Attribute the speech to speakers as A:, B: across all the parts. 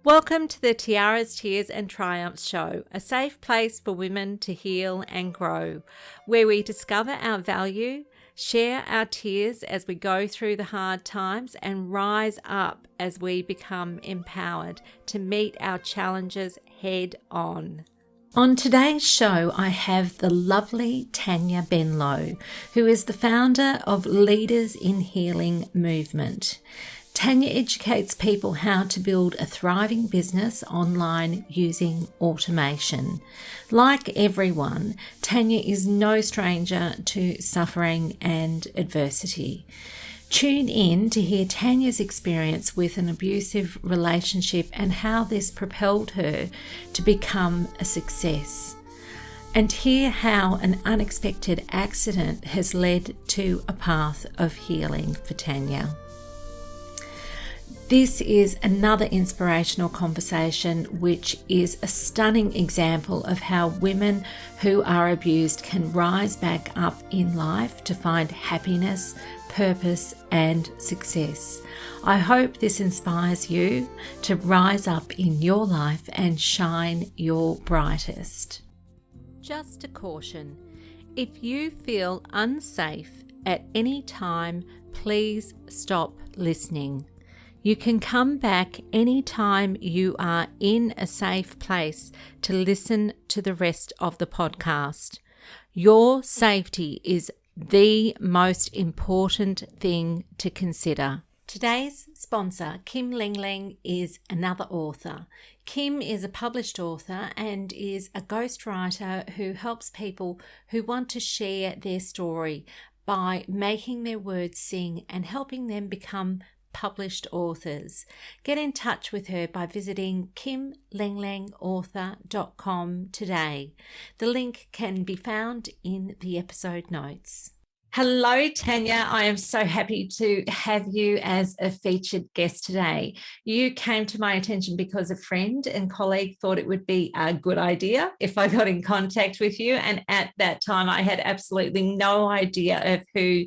A: Welcome to the Tiaras, Tears and Triumphs show, a safe place for women to heal and grow, where we discover our value, share our tears as we go through the hard times, and rise up as we become empowered to meet our challenges head on. On today's show, I have the lovely Tanya Benlow, who is the founder of Leaders in Healing movement. Tanya educates people how to build a thriving business online using automation. Like everyone, Tanya is no stranger to suffering and adversity. Tune in to hear Tanya's experience with an abusive relationship and how this propelled her to become a success. And hear how an unexpected accident has led to a path of healing for Tanya. This is another inspirational conversation, which is a stunning example of how women who are abused can rise back up in life to find happiness, purpose, and success. I hope this inspires you to rise up in your life and shine your brightest. Just a caution, if you feel unsafe at any time, please stop listening. You can come back anytime you are in a safe place to listen to the rest of the podcast. Your safety is the most important thing to consider. Today's sponsor, Kim Lingling, is another author. Kim is a published author and is a ghostwriter who helps people who want to share their story by making their words sing and helping them become published authors. Get in touch with her by visiting kimlinglangauthor.com today. The link can be found in the episode notes. Hello, Tanya. I am so happy to have you as a featured guest today. You came to my attention because a friend and colleague thought it would be a good idea if I got in contact with you. And at that time, I had absolutely no idea of who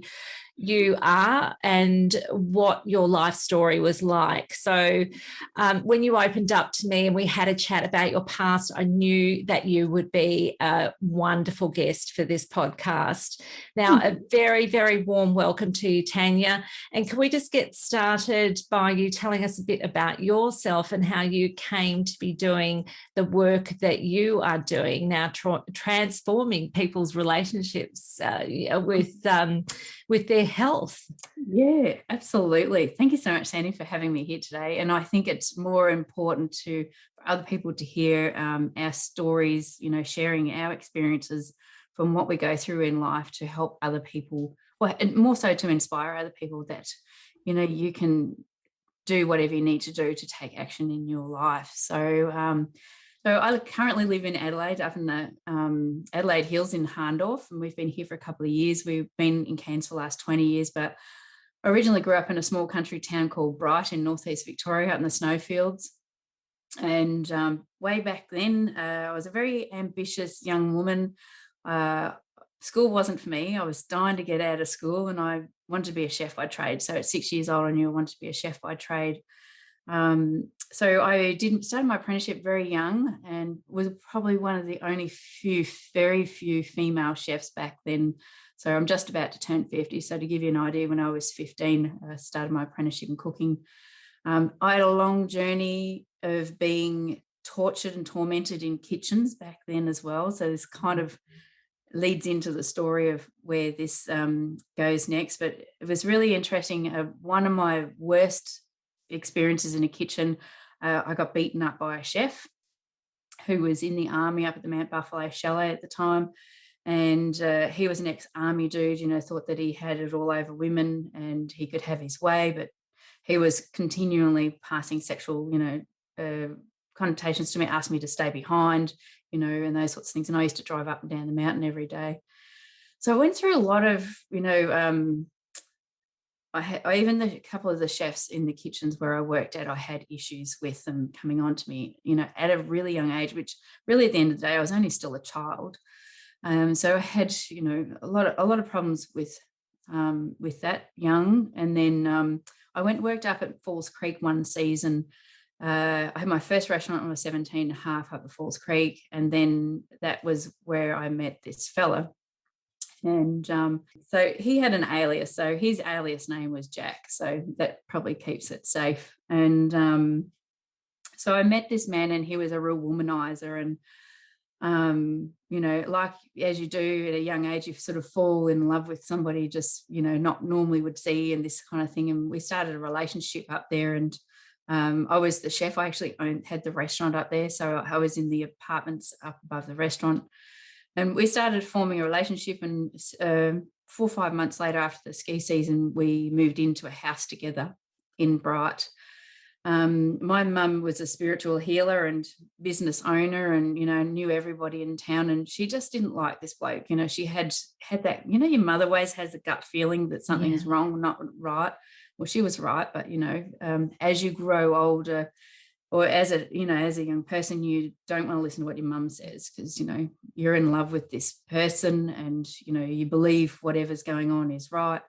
A: you are and what your life story was like. So when you opened up to me and we had a chat about your past, I knew that you would be a wonderful guest for this podcast. Now, a very, very warm welcome to you, Tanya. And can we just get started by you telling us a bit about yourself and how you came to be doing the work that you are doing now, transforming people's relationships with their health?
B: Yeah, absolutely. Thank you so much, Sandy, for having me here today. And I think it's more important for other people to hear our stories, sharing our experiences from what we go through in life to help other people, and more so to inspire other people that, you can do whatever you need to do to take action in your life. So I currently live in Adelaide, up in the Adelaide Hills in Harndorf, and we've been here for a couple of years. We've been in Cairns for the last 20 years, but I originally grew up in a small country town called Bright in northeast Victoria, out in the snowfields. And way back then, I was a very ambitious young woman. School wasn't for me. I was dying to get out of school, and I wanted to be a chef by trade. So at 6 years old, I knew I wanted to be a chef by trade. So I started my apprenticeship very young and was probably one of the only very few female chefs back then. So I'm just about to turn 50. So to give you an idea, when I was 15, I started my apprenticeship in cooking. I had a long journey of being tortured and tormented in kitchens back then as well. So this kind of leads into the story of where this goes next. But it was really interesting. One of my worst experiences in a kitchen, I got beaten up by a chef who was in the army up at the Mount Buffalo Chalet at the time, and he was an ex-army dude, thought that he had it all over women and he could have his way, but he was continually passing sexual connotations to me, asked me to stay behind, and those sorts of things. And I used to drive up and down the mountain every day. So I went through a lot of even a couple of the chefs in the kitchens where I worked at, I had issues with them coming on to me, at a really young age, which really at the end of the day, I was only still a child. So I had, a lot of problems with that young. And then I worked up at Falls Creek one season I had my first restaurant when I was 17 and a half up at Falls Creek. And then that was where I met this fella. And so he had an alias. So his alias name was Jack. So that probably keeps it safe. And so I met this man, and he was a real womanizer. And like as you do at a young age, you sort of fall in love with somebody just, not normally would see, and this kind of thing. And we started a relationship up there. And I was the chef. I actually had the restaurant up there. So I was in the apartments up above the restaurant. And we started forming a relationship. And 4 or 5 months later, after the ski season, we moved into a house together in Bright. My mum was a spiritual healer and business owner, and knew everybody in town, and she just didn't like this bloke. She had that, your mother always has a gut feeling that something's wrong, not right. Well, she was right, but as you grow older, or as a young person, you don't want to listen to what your mum says, because you're in love with this person, and you believe whatever's going on is right.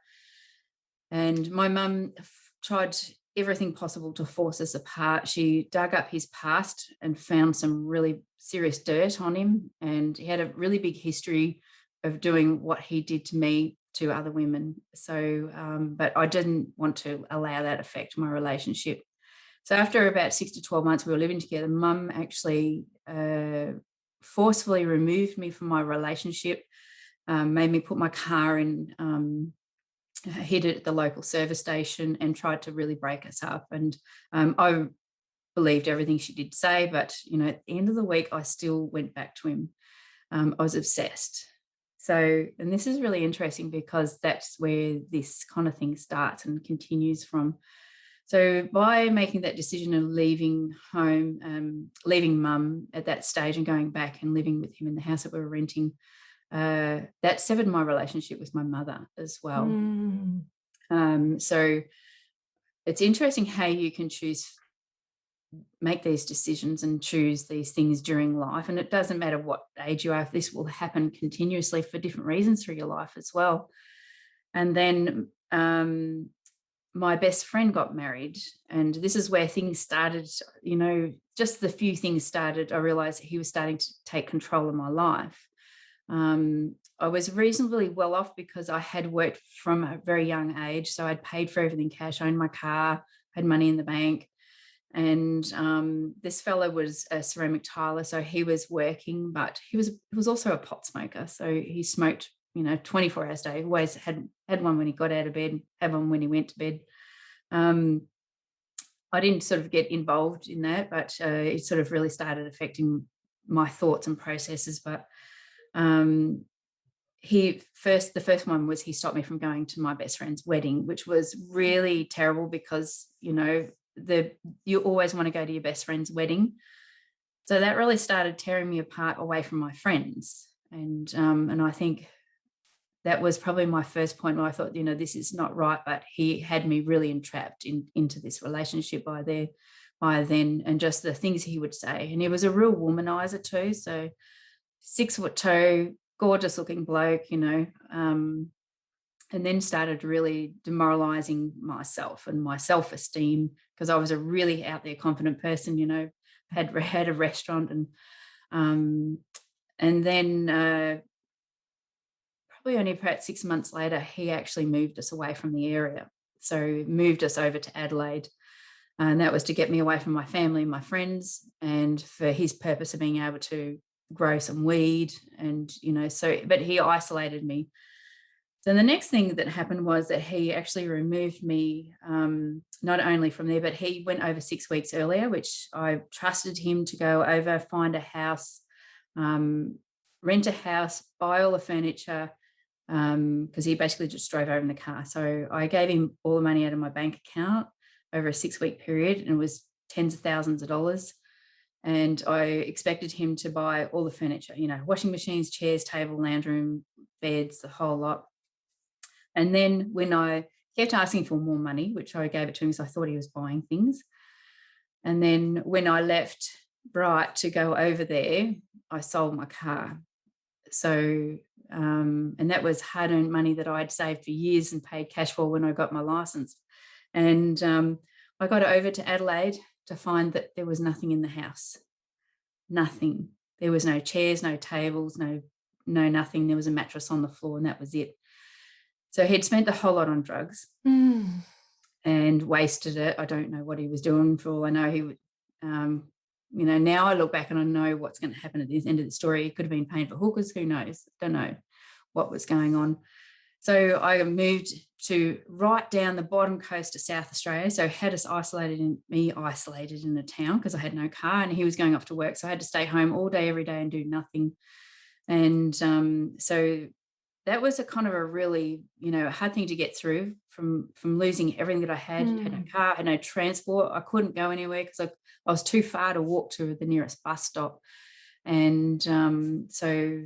B: And my mum tried everything possible to force us apart. She dug up his past and found some really serious dirt on him, and he had a really big history of doing what he did to me to other women. So, but I didn't want to allow that affect my relationship. So after about 6 to 12 months we were living together, Mum actually forcefully removed me from my relationship, made me put my car in, hid it at the local service station, and tried to really break us up. And I believed everything she did say, but at the end of the week I still went back to him. I was obsessed. So, and this is really interesting, because that's where this kind of thing starts and continues from. So by making that decision of leaving home, leaving Mum at that stage and going back and living with him in the house that we were renting, that severed my relationship with my mother as well. So it's interesting how you can make these decisions and choose these things during life. And it doesn't matter what age you are, this will happen continuously for different reasons through your life as well. And then my best friend got married, and this is where things started, just the few things started. I realized he was starting to take control of my life. I was reasonably well off because I had worked from a very young age. So I'd paid for everything cash, owned my car, had money in the bank. And this fellow was a ceramic tiler. So he was working, but he was also a pot smoker. So he smoked, 24 hours a day. Always had one when he got out of bed, had one when he went to bed. I didn't sort of get involved in that, but it sort of really started affecting my thoughts and processes. But the first one was he stopped me from going to my best friend's wedding, which was really terrible, because you always want to go to your best friend's wedding. So that really started tearing me apart away from my friends. And I think that was probably my first point where I thought, this is not right. But he had me really entrapped into this relationship by then, and just the things he would say. And he was a real womanizer too. So 6'2", gorgeous looking bloke, and then started really demoralizing myself and my self-esteem, because I was a really out there confident person, had a restaurant. And then probably only about 6 months later, he actually moved us away from the area. So moved us over to Adelaide. And that was to get me away from my family and my friends, and for his purpose of being able to grow some weed. And, but he isolated me. So the next thing that happened was that he actually removed me, not only from there, but he went over 6 weeks earlier, which I trusted him to go over, find a house, rent a house, buy all the furniture, because he basically just drove over in the car. So I gave him all the money out of my bank account over a 6-week period, and it was tens of thousands of dollars. And I expected him to buy all the furniture, washing machines, chairs, table, lounge room, beds, the whole lot. And then when I kept asking for more money, which I gave it to him because I thought he was buying things. And then when I left Bright to go over there, I sold my car. So, and that was hard-earned money that I'd saved for years and paid cash for when I got my license. And I got over to Adelaide, to find that there was nothing in the house. Nothing. There was no chairs, no tables, no nothing. There was a mattress on the floor, and that was it. So he'd spent the whole lot on drugs and wasted it. I don't know what he was doing. For all I know, he would, now I look back and I know what's going to happen at the end of the story. He could have been paying for hookers. Who knows? Don't know what was going on. So I moved to right down the bottom coast of South Australia. So had us isolated in a town because I had no car, and he was going off to work. So I had to stay home all day, every day, and do nothing. And so that was a kind of a really, hard thing to get through from losing everything that I had. Had no car, had no transport. I couldn't go anywhere because I was too far to walk to the nearest bus stop. And so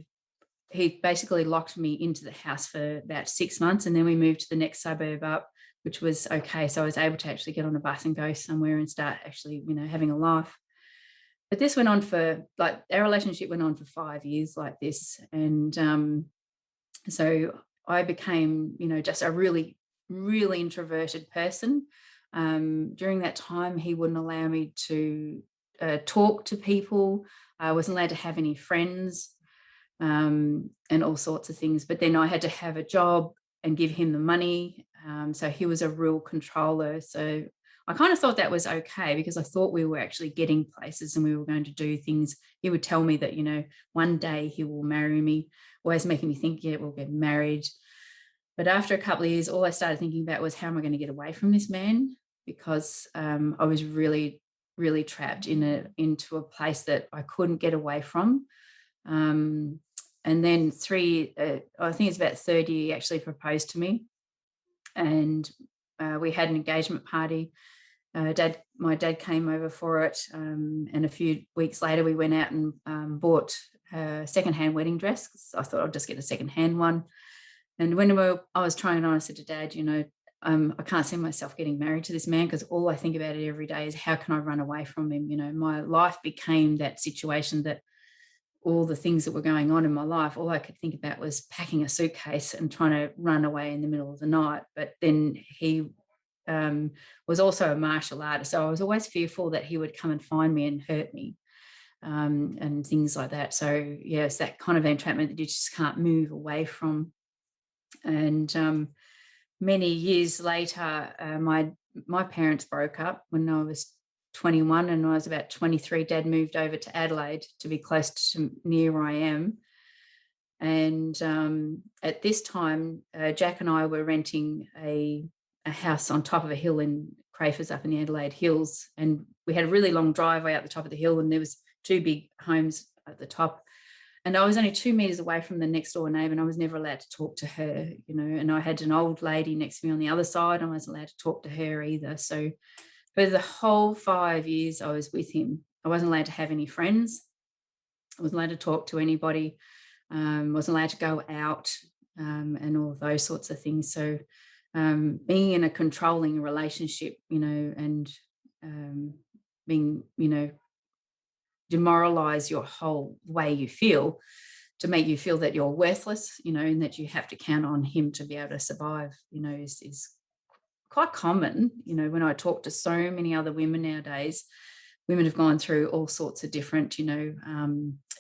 B: he basically locked me into the house for about 6 months, and then we moved to the next suburb up, which was okay. So I was able to actually get on a bus and go somewhere and start actually, having a life. But this went on for, our relationship went on for 5 years like this. And so I became, just a really, really introverted person. During that time, he wouldn't allow me to talk to people. I wasn't allowed to have any friends. And all sorts of things. But then I had to have a job and give him the money. So he was a real controller. So I kind of thought that was okay because I thought we were actually getting places and we were going to do things. He would tell me that, one day he will marry me, always making me think, yeah, we'll get married. But after a couple of years, all I started thinking about was how am I going to get away from this man? Because I was really, really trapped into a place that I couldn't get away from. And then I think it's about 30, he actually proposed to me, and we had an engagement party. My dad came over for it, and a few weeks later we went out and bought a secondhand wedding dress. I thought I'd just get a secondhand one. And when I was trying it on, I said to Dad, I can't see myself getting married to this man because all I think about it every day is how can I run away from him? My life became that situation that all the things that were going on in my life, all I could think about was packing a suitcase and trying to run away in the middle of the night. But then he was also a martial artist. So I was always fearful that he would come and find me and hurt me and things like that. So, yes, that kind of entrapment that you just can't move away from. And many years later, my parents broke up when I was 21, and when I was about 23, Dad moved over to Adelaide to be close to near where I am. And at this time, Jack and I were renting a house on top of a hill in Crafers up in the Adelaide Hills. And we had a really long driveway up the top of the hill, and there was 2 big homes at the top. And I was only 2 meters away from the next door neighbour, and I was never allowed to talk to her, and I had an old lady next to me on the other side, and I wasn't allowed to talk to her either. So for the whole 5 years I was with him, I wasn't allowed to have any friends. I wasn't allowed to talk to anybody. Wasn't allowed to go out and all of those sorts of things. So being in a controlling relationship, and being, demoralize your whole way you feel to make you feel that you're worthless, and that you have to count on him to be able to survive, is quite common. When I talk to so many other women nowadays, women have gone through all sorts of different,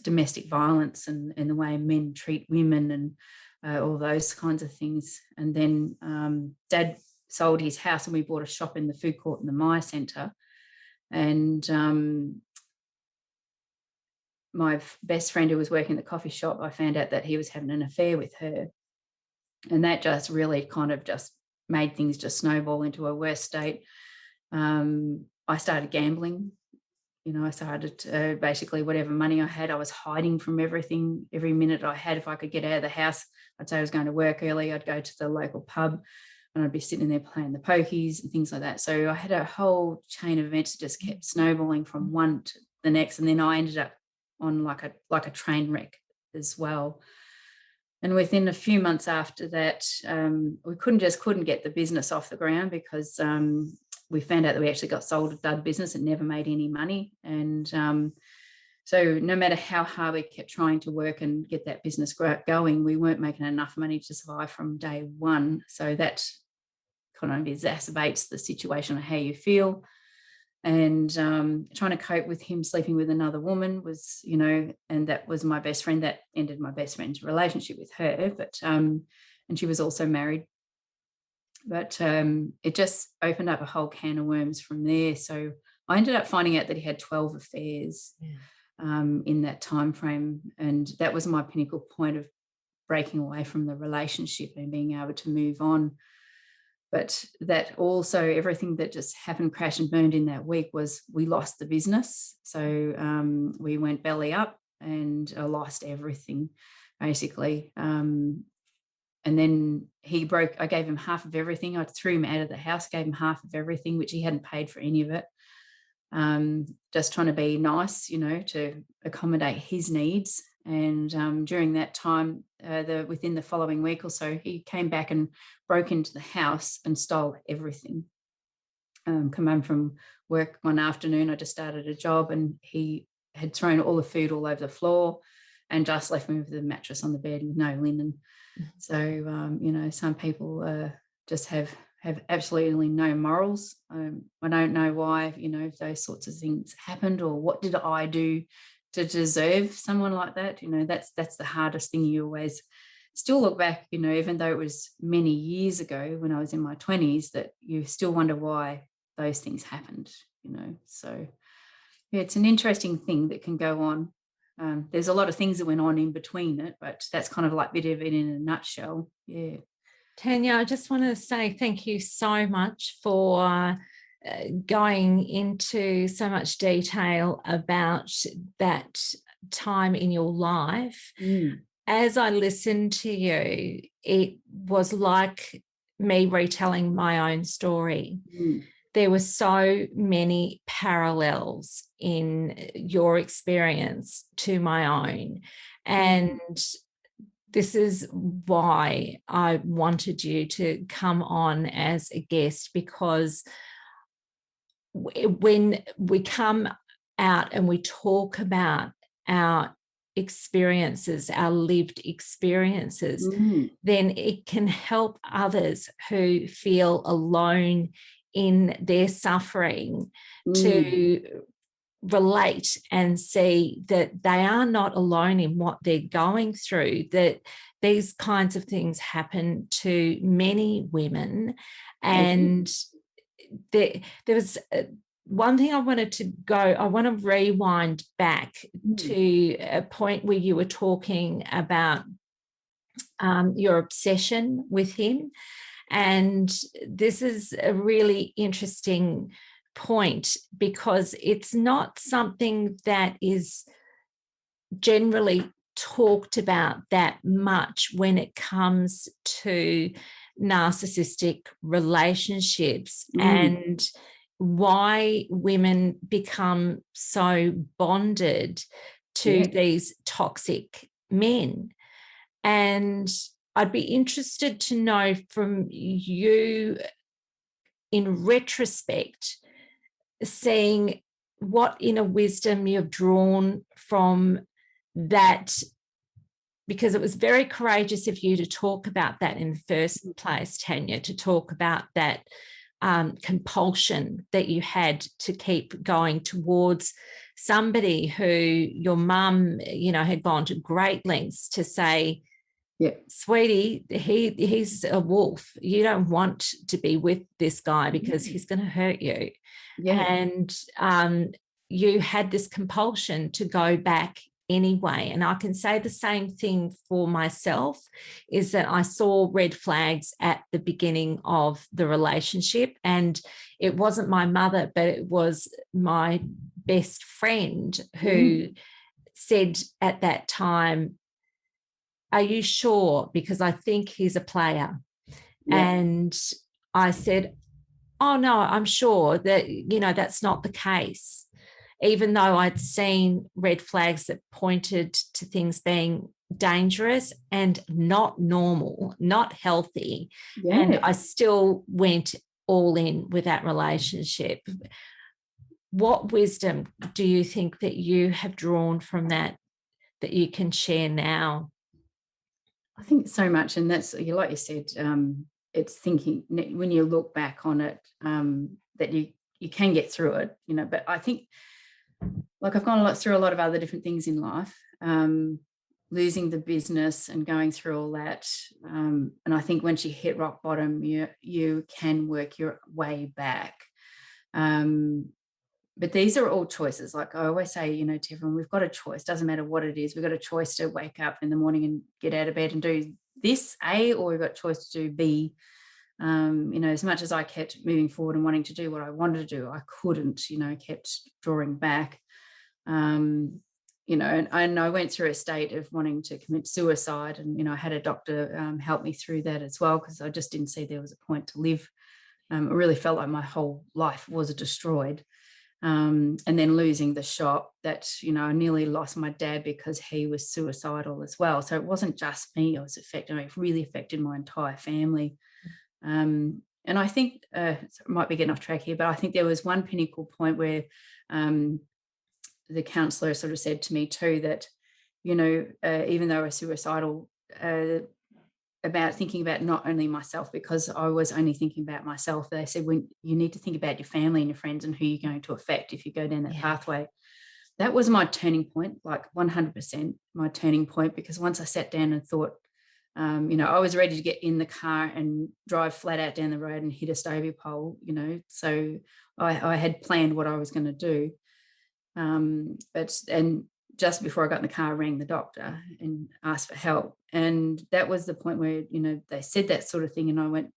B: domestic violence and the way men treat women and all those kinds of things. And then Dad sold his house and we bought a shop in the food court in the Maya Centre. And my best friend who was working at the coffee shop, I found out that he was having an affair with her. And that just really kind of just made things just snowball into a worse state. I started gambling. I started basically whatever money I had, I was hiding from everything. Every minute I had, if I could get out of the house, I'd say I was going to work early. I'd go to the local pub and I'd be sitting there playing the pokies and things like that. So I had a whole chain of events that just kept snowballing from one to the next. And then I ended up on like a train wreck as well. And within a few months after that, we couldn't get the business off the ground because we found out that we actually got sold a dud business and never made any money. And so no matter how hard we kept trying to work and get that business going, we weren't making enough money to survive from day one. So that kind of exacerbates the situation of how you feel. and trying to cope with him sleeping with another woman was, and that was my best friend. That ended my best friend's relationship with her, but and she was also married. But it just opened up a whole can of worms from there. So I ended up finding out that he had 12 affairs in that time frame, and that was my pinnacle point of breaking away from the relationship and being able to move on. But that also, everything that just happened, crashed and burned in that week, was we lost the business. So we went belly up, and I lost everything, basically. And then I gave him half of everything. I threw him out of the house, gave him half of everything, which he hadn't paid for any of it. Just trying to be nice, to accommodate his needs. And during that time, within the following week or so, he came back and broke into the house and stole everything. Come home from work one afternoon, I just started a job, and he had thrown all the food all over the floor and just left me with the mattress on the bed with no linen. So, some people just have absolutely no morals. I don't know why, those sorts of things happened, or what did I do to deserve someone like that? That's the hardest thing. You always still look back, even though it was many years ago when I was in my 20s, that you still wonder why those things happened, So yeah, it's an interesting thing that can go on. There's a lot of things that went on in between it, but that's kind of like a bit of it in a nutshell. Yeah.
A: Tanya, I just want to say thank you so much for going into so much detail about that time in your life. As I listened to you, it was like me retelling my own story. There were so many parallels in your experience to my own. And this is why I wanted you to come on as a guest, because when we come out and we talk about our experiences, our lived experiences, then it can help others who feel alone in their suffering to relate and see that they are not alone in what they're going through, that these kinds of things happen to many women. And there was one thing I wanted to I want to rewind back to a point where you were talking about your obsession with him. And this is a really interesting point, because it's not something that is generally talked about that much when it comes to narcissistic relationships and why women become so bonded to these toxic men. And I'd be interested to know from you, in retrospect, seeing what inner wisdom you've drawn from that, because it was very courageous of you to talk about that in the first place, Tanya, to talk about that compulsion that you had to keep going towards somebody who your mum, had gone to great lengths to say, sweetie, he's a wolf. You don't want to be with this guy because he's going to hurt you. And you had this compulsion to go back anyway. And I can say the same thing for myself, is that I saw red flags at the beginning of the relationship, and it wasn't my mother, but it was my best friend who said at that time, are you sure? Because I think he's a player. And I said, oh no, I'm sure that, that's not the case. Even though I'd seen red flags that pointed to things being dangerous and not normal, not healthy. And I still went all in with that relationship. What wisdom do you think that you have drawn from that you can share now?
B: I think so much. And that's, like you said, it's thinking when you look back on it, that you can get through it, but I think, like, I've gone through a lot of other different things in life, losing the business and going through all that. And I think once you hit rock bottom, you can work your way back. But these are all choices. Like I always say, to everyone, we've got a choice. Doesn't matter what it is. We've got a choice to wake up in the morning and get out of bed and do this, A, or we've got a choice to do B. As much as I kept moving forward and wanting to do what I wanted to do, I couldn't, kept drawing back. And I went through a state of wanting to commit suicide, and I had a doctor help me through that as well, because I just didn't see there was a point to live. I really felt like my whole life was destroyed. And then losing the shop, that I nearly lost my dad because he was suicidal as well. So it wasn't just me I was affected; it really affected my entire family. And I think it might be getting off track here, but I think there was one pinnacle point where the counsellor sort of said to me too that, even though I was suicidal, about thinking about not only myself, because I was only thinking about myself. They said, when you need to think about your family and your friends and who you're going to affect if you go down that pathway. That was my turning point, like 100% my turning point, because once I sat down and thought, I was ready to get in the car and drive flat out down the road and hit a stovey pole, so I had planned what I was going to do. And just before I got in the car, I rang the doctor and asked for help. And that was the point where, they said that sort of thing. And I went,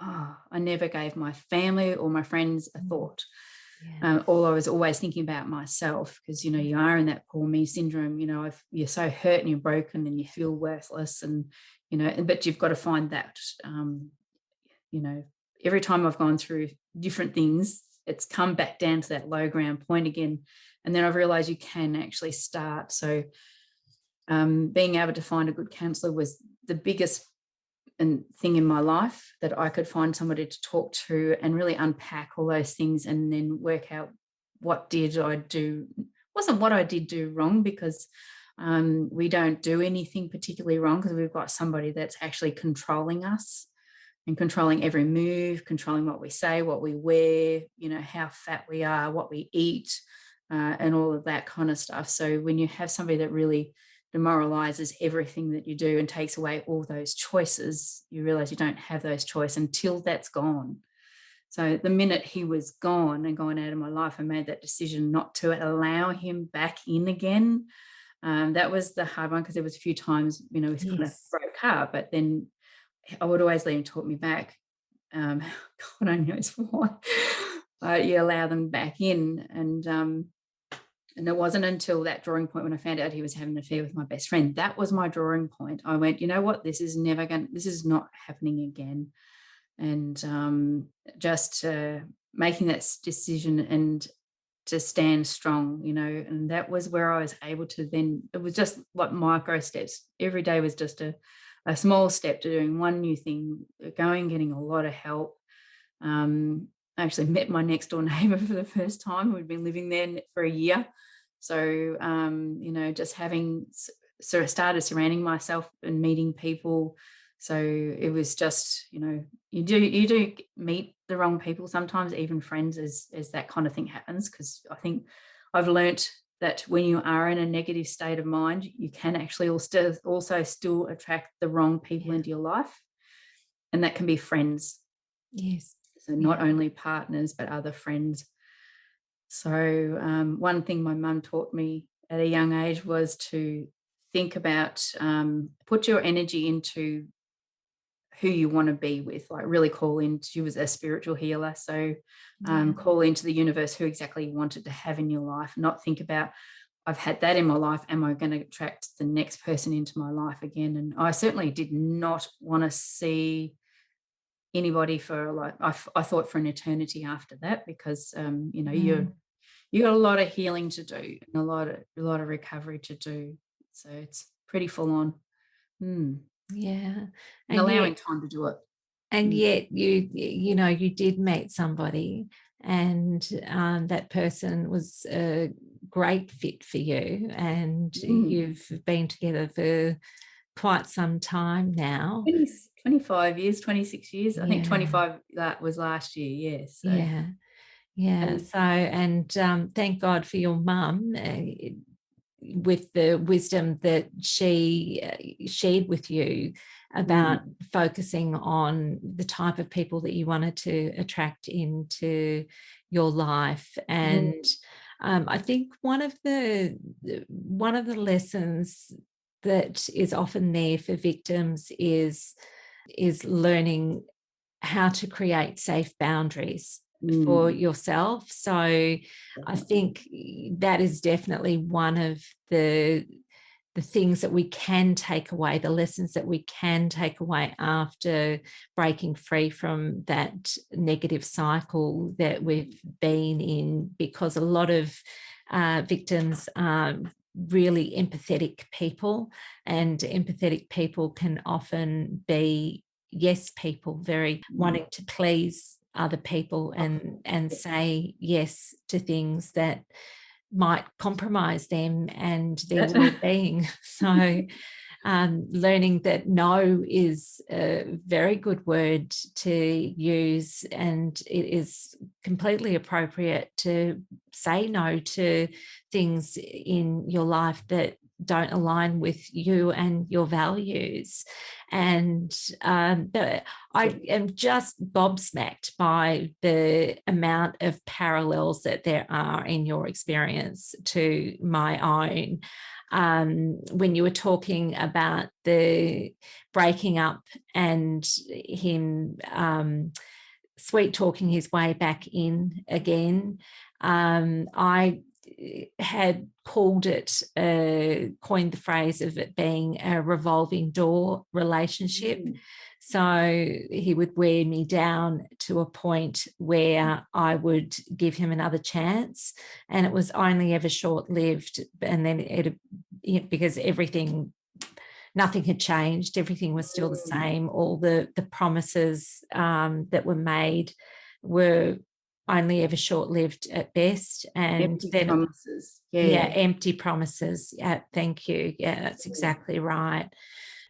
B: oh, I never gave my family or my friends a thought. All I was always thinking about myself, because, you are in that poor me syndrome, if you're so hurt and you're broken and you feel worthless, and, but you've got to find that, every time I've gone through different things, it's come back down to that low ground point again. And then I've realized you can actually start. So being able to find a good counsellor was the biggest thing in my life, that I could find somebody to talk to and really unpack all those things, and then work out what did I do. Wasn't what I did do wrong, because we don't do anything particularly wrong, because we've got somebody that's actually controlling us and controlling every move, controlling what we say, what we wear, how fat we are, what we eat, and all of that kind of stuff. So when you have somebody that really demoralizes everything that you do and takes away all those choices, you realize you don't have those choices until that's gone. So the minute he was gone and gone out of my life, I made that decision not to allow him back in again. That was the hard one, because there was a few times, we kind of broke up, but then I would always let him talk me back. God only knows why. You allow them back in. And it wasn't until that drawing point when I found out he was having an affair with my best friend. That was my drawing point. I went, you know what, this is not happening again. And just making that decision and to stand strong, and that was where I was able to then, it was just like micro steps. Every day was just a small step to doing one new thing, getting a lot of help. I actually met my next door neighbour for the first time. We'd been living there for a year. So, just having sort of started surrounding myself and meeting people. So it was just, you do meet the wrong people sometimes, even friends, as that kind of thing happens. Because I think I've learnt that when you are in a negative state of mind, you can actually also still attract the wrong people into your life. And that can be friends.
A: Yes.
B: So not only partners, but other friends. So one thing my mum taught me at a young age was to think about, put your energy into who you want to be with, like really call in. She was a spiritual healer. So call into the universe who exactly you wanted to have in your life, not think about, I've had that in my life, am I going to attract the next person into my life again? And I certainly did not want to see anybody for, like, I thought for an eternity after that, because you got a lot of healing to do and a lot of recovery to do. So it's pretty full on.
A: Yeah.
B: And allowing time to do it.
A: And yet you did meet somebody, and that person was a great fit for you, and you've been together for quite some time now.
B: 25 years, 26 years. I think 25, that was last year, yes.
A: Yeah. Yeah.
B: And
A: So, and thank God for your mum, with the wisdom that she shared with you about focusing on the type of people that you wanted to attract into your life. And I think one of the lessons that is often there for victims is learning how to create safe boundaries for yourself. So I think that is definitely one of the things that we can take away, the lessons that we can take away after breaking free from that negative cycle that we've been in, because a lot of victims are really empathetic people, and empathetic people can often be yes people, very wanting to please other people and say yes to things that might compromise them and their well-being. So learning that no is a very good word to use, and it is completely appropriate to say no to things in your life that don't align with you and your values. And I am just gobsmacked by the amount of parallels that there are in your experience to my own. When you were talking about the breaking up and him sweet talking his way back in again, I had called it, coined the phrase of it being a revolving door relationship. So he would wear me down to a point where I would give him another chance, and it was only ever short-lived. And then because nothing had changed, everything was still the same. All the promises that were made were only ever short-lived at best. And
B: empty
A: then
B: promises.
A: empty promises. Yeah, thank you. Yeah, that's exactly right.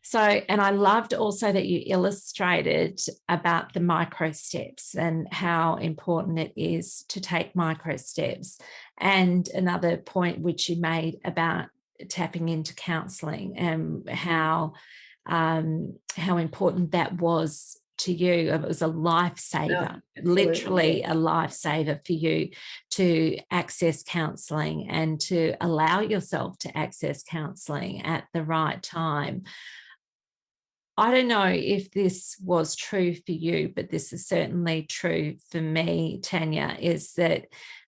A: So, and I loved also that you illustrated about the micro steps and how important it is to take micro steps. And another point which you made about tapping into counselling and how important that was to you. It was a lifesaver, literally a lifesaver for you to access counselling and to allow yourself to access counselling at the right time. I don't know if this was true for you, but this is certainly true for me, Tanya, is that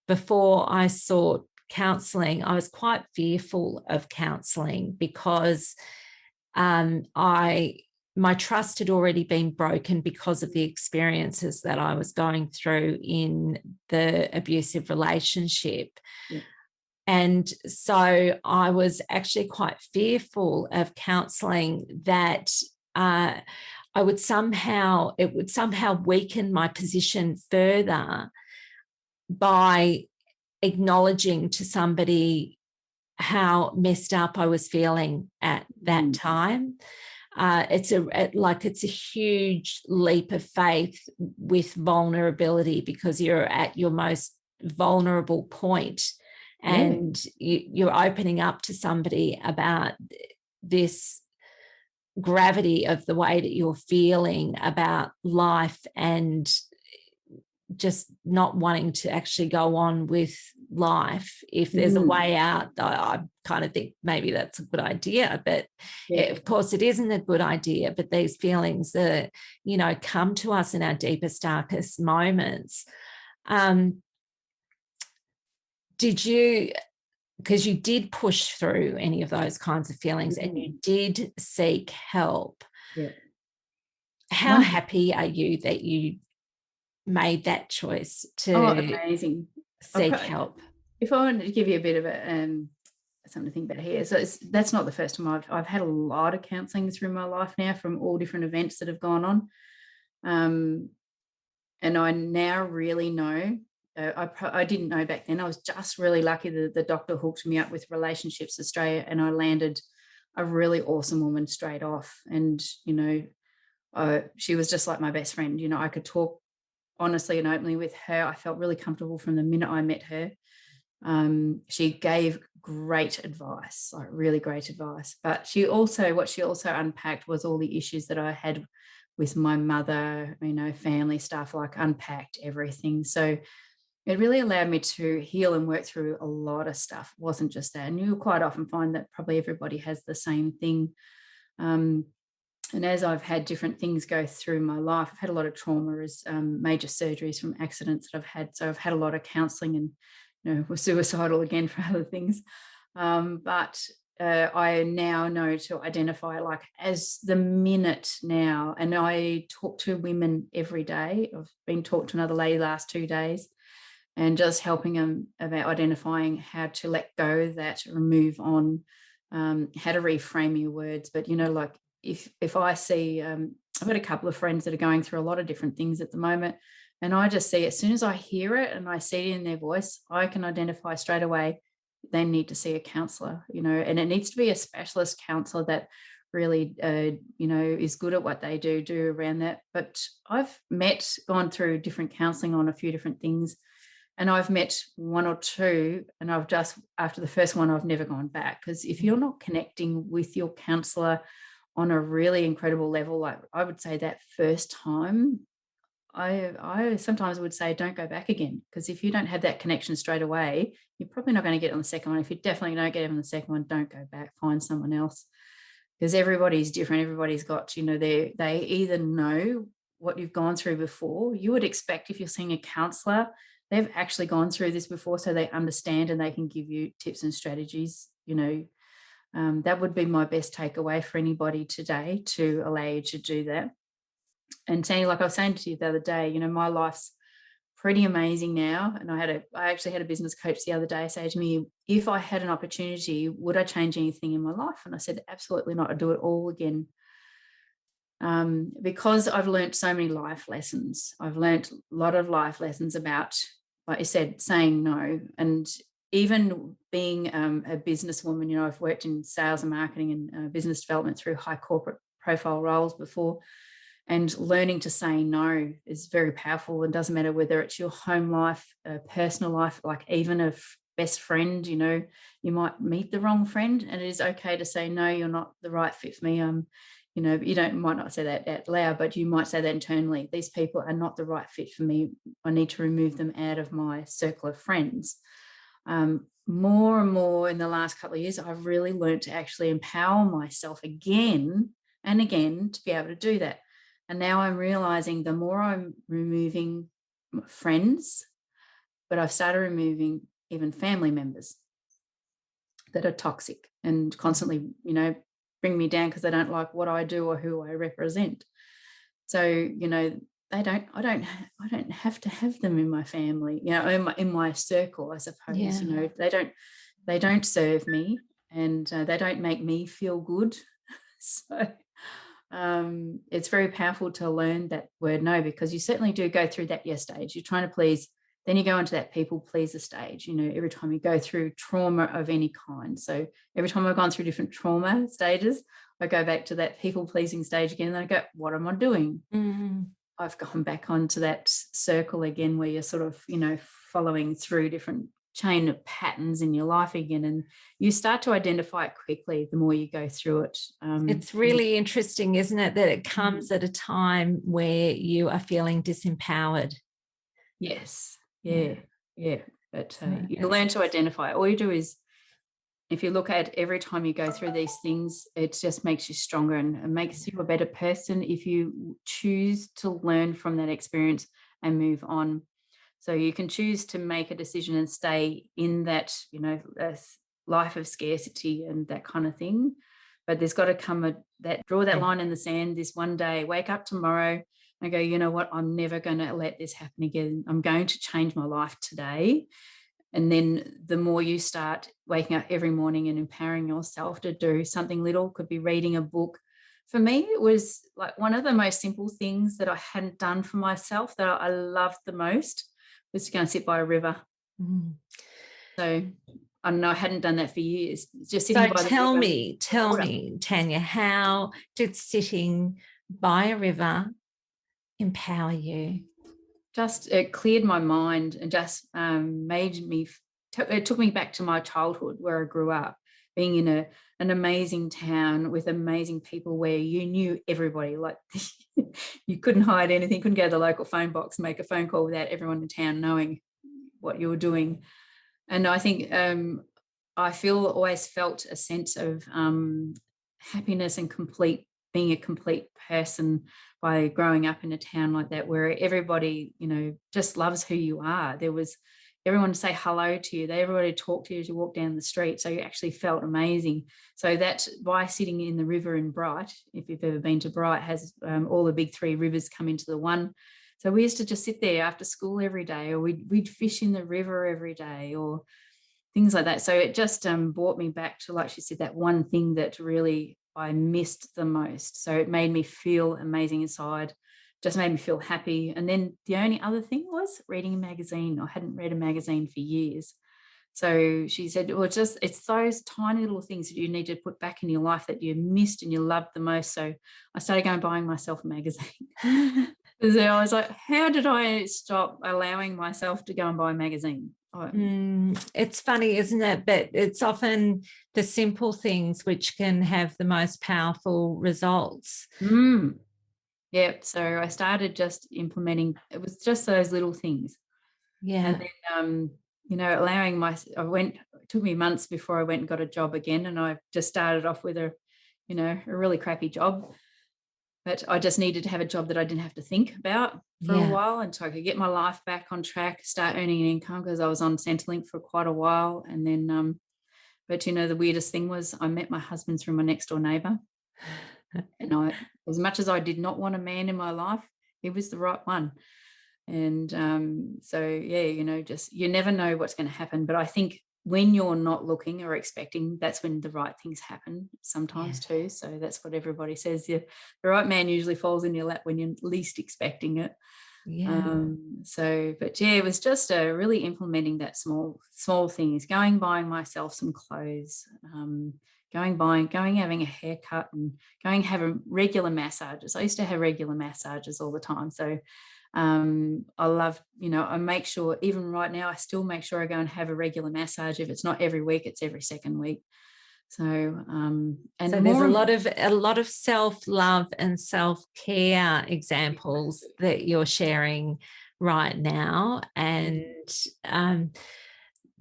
A: before I sought counselling, I was quite fearful of counselling because my trust had already been broken because of the experiences that I was going through in the abusive relationship. And so I was actually quite fearful of counselling that it would somehow weaken my position further by acknowledging to somebody how messed up I was feeling at that time. It's a huge leap of faith with vulnerability, because you're at your most vulnerable point, and you're opening up to somebody about this gravity of the way that you're feeling about life, and just not wanting to actually go on with life. If there's a way out, I kind of think maybe that's a good idea, but of course it isn't a good idea. But these feelings that come to us in our deepest, darkest moments. Did you, because you did push through any of those kinds of feelings and you did seek help, how happy are you that you made that choice to
B: amazing.
A: seek help?
B: If I wanted to give you a bit of something to think about here, so that's not the first time I've had a lot of counselling through my life now, from all different events that have gone on, and I now really know. I didn't know back then. I was just really lucky that the doctor hooked me up with Relationships Australia, and I landed a really awesome woman straight off. And she was just like my best friend. I could talk honestly and openly with her. I felt really comfortable from the minute I met her. She gave great advice, like really great advice. But what she also unpacked was all the issues that I had with my mother, family stuff, like unpacked everything. So it really allowed me to heal and work through a lot of stuff. It wasn't just that. And you'll quite often find that probably everybody has the same thing. And as I've had different things go through my life, I've had a lot of trauma as major surgeries from accidents that I've had. So I've had a lot of counselling and, was suicidal again for other things. But I now know to identify, like, as the minute now, and I talk to women every day. I've been talking to another lady last 2 days, and just helping them about identifying how to let go of that or move on, how to reframe your words. But, like, if I see, I've got a couple of friends that are going through a lot of different things at the moment, and I just see, as soon as I hear it and I see it in their voice, I can identify straight away they need to see a counsellor, and it needs to be a specialist counsellor that really, is good at what they do around that. But I've gone through different counselling on a few different things, and I've met one or two, and I've just, after the first one, I've never gone back. Because if you're not connecting with your counsellor on a really incredible level, like I would say that first time, I sometimes would say don't go back again, because if you don't have that connection straight away, you're probably not going to get on the second one. If you definitely don't get on the second one, don't go back, find someone else, because everybody's different. Everybody's got, they either know what you've gone through before. You would expect, if you're seeing a counsellor, they've actually gone through this before, so they understand and they can give you tips and strategies. That would be my best takeaway for anybody today, to allow you to do that. And Tanya, like I was saying to you the other day, my life's pretty amazing now. And I actually had a business coach the other day say to me, if I had an opportunity, would I change anything in my life? And I said, absolutely not. I'd do it all again. Because I've learned so many life lessons. I've learned a lot of life lessons about, like you said, saying no. And even being a businesswoman, I've worked in sales and marketing and business development through high corporate profile roles before. And learning to say no is very powerful. It doesn't matter whether it's your home life, personal life, like even a best friend, you might meet the wrong friend, and it is okay to say, no, you're not the right fit for me. Might not say that out loud, but you might say that internally. These people are not the right fit for me. I need to remove them out of my circle of friends. More and more in the last couple of years, I've really learned to actually empower myself again and again to be able to do that. And now I'm realizing the more I'm removing friends, but I've started removing even family members that are toxic and constantly, bring me down because they don't like what I do or who I represent. So, I don't have to have them in my family, in my circle, I suppose.
A: Yeah.
B: They don't serve me, and they don't make me feel good. So it's very powerful to learn that word no, because you certainly do go through that yes stage. You're trying to please, then you go into that people pleaser stage, every time you go through trauma of any kind. So every time I've gone through different trauma stages, I go back to that people pleasing stage again, and then I go, what am I doing?
A: Mm-hmm.
B: I've gone back onto that circle again, where you're sort of, following through different chain of patterns in your life again, and you start to identify it quickly the more you go through it.
A: It's really interesting, isn't it, that it comes at a time where you are feeling disempowered.
B: Yes. Yeah. But you
A: It's
B: learn to identify it. All you do is, if you look at every time you go through these things, it just makes you stronger and makes you a better person if you choose to learn from that experience and move on. So you can choose to make a decision and stay in that, life of scarcity and that kind of thing. But there's got to come draw that line in the sand this one day, wake up tomorrow and go, you know what, I'm never going to let this happen again. I'm going to change my life today. And then the more you start waking up every morning and empowering yourself to do something little, could be reading a book. For me, it was like one of the most simple things that I hadn't done for myself that I loved the most was to go and sit by a river.
A: Mm.
B: So I know I hadn't done that for years. Just sitting by the river.
A: Tell me, Tanya, how did sitting by a river empower you?
B: just it cleared my mind and just made me. It took me back to my childhood where I grew up, being in an amazing town with amazing people where you knew everybody. Like you couldn't hide anything, couldn't go to the local phone box and make a phone call without everyone in town knowing what you were doing. And I think always felt a sense of happiness and being a complete person by growing up in a town like that, where everybody, just loves who you are. There was everyone to say hello to you. Everybody talk to you as you walk down the street. So you actually felt amazing. So that by sitting in the river in Bright, if you've ever been to Bright, has all the big three rivers come into the one. So we used to just sit there after school every day, or we'd fish in the river every day, or things like that. So it just brought me back to, like she said, that one thing that really I missed the most. So it made me feel amazing inside, just made me feel happy. And then the only other thing was reading a magazine. I hadn't read a magazine for years. So she said, well, it's those tiny little things that you need to put back in your life that you missed and you loved the most. So I started going buying myself a magazine. So I was like, how did I stop allowing myself to go and buy a magazine?
A: It's funny, isn't it? But it's often the simple things which can have the most powerful results.
B: Yeah. So I started just implementing, it was just those little things.
A: Yeah.
B: And then, it took me months before I went and got a job again. And I just started off with a really crappy job. But I just needed to have a job that I didn't have to think about for a while, and so I could get my life back on track, start earning an income, because I was on Centrelink for quite a while. And then, but the weirdest thing was I met my husband through my next door neighbour. And as much as I did not want a man in my life, he was the right one. And so, yeah, just you never know what's going to happen. But I think when you're not looking or expecting, that's when the right things happen sometimes too. So that's what everybody says. The right man usually falls in your lap when you're least expecting it. But it was just really implementing that small things, buying myself some clothes, having a haircut, and having regular massages. I used to have regular massages all the time. So I love, I make sure, even right now, I still make sure I go and have a regular massage. If it's not every week, it's every second week. So, and
A: so there's a lot of self-love and self-care examples that you're sharing right now. And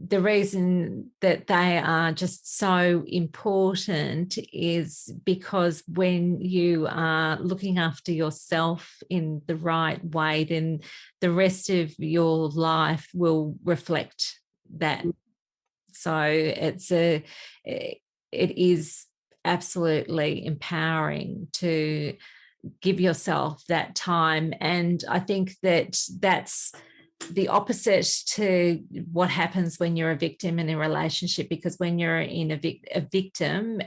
A: the reason that they are just so important is because when you are looking after yourself in the right way, then the rest of your life will reflect that. So it is absolutely empowering to give yourself that time. And I think that that's the opposite to what happens when you're a victim in a relationship, because when you're in a victim,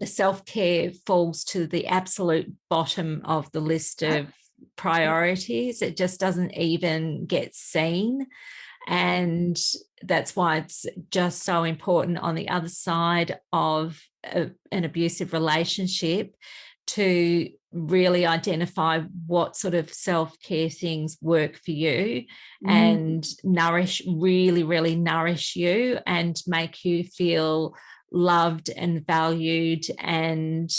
A: self-care falls to the absolute bottom of the list of priorities. It just doesn't even get seen. And that's why it's just so important on the other side of an abusive relationship to really identify what sort of self-care things work for you and really nourish you and make you feel loved and valued and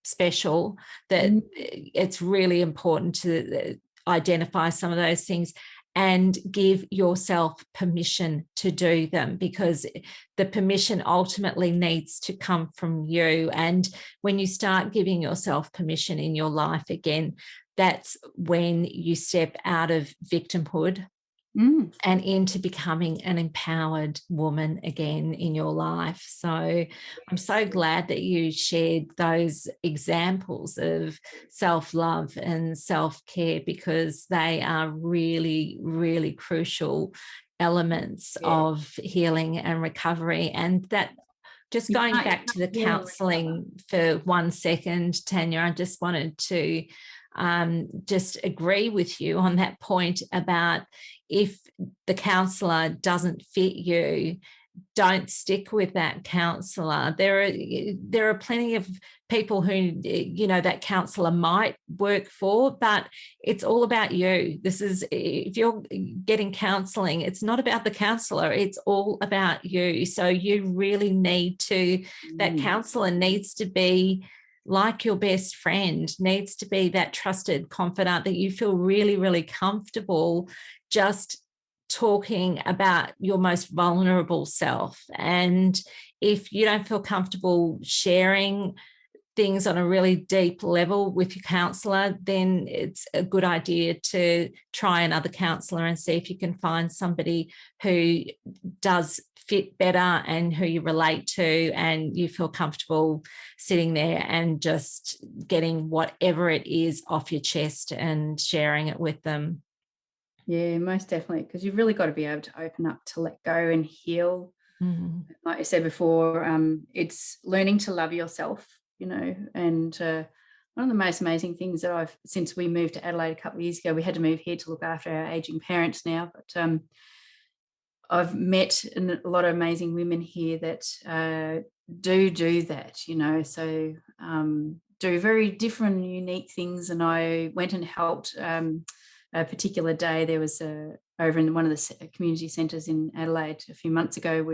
A: special. That it's really important to identify some of those things and give yourself permission to do them, because the permission ultimately needs to come from you. And when you start giving yourself permission in your life again, that's when you step out of victimhood and into becoming an empowered woman again in your life. So I'm so glad that you shared those examples of self-love and self-care, because they are really, really crucial elements of healing and recovery. And that, just going back to the counselling for 1 second, Tanya, I just wanted to just agree with you on that point about if the counsellor doesn't fit you, don't stick with that counsellor. There are plenty of people who, you know, that counsellor might work for, but it's all about you. This is, if you're getting counselling, it's not about the counsellor, it's all about you. So you really need to, that counsellor needs to be like your best friend, needs to be that trusted confidant that you feel really, really comfortable just talking about your most vulnerable self. And if you don't feel comfortable sharing things on a really deep level with your counsellor, then it's a good idea to try another counsellor and see if you can find somebody who does fit better and who you relate to and you feel comfortable sitting there and just getting whatever it is off your chest and sharing it with them.
B: Yeah, most definitely, because you've really got to be able to open up, to let go and heal.
A: Mm-hmm.
B: Like I said before, it's learning to love yourself, you know. And one of the most amazing things that since we moved to Adelaide a couple of years ago, we had to move here to look after our aging parents now, but I've met a lot of amazing women here that do that, you know, so do very different and unique things. And I went and helped a particular day. There was over in one of the community centres in Adelaide a few months ago,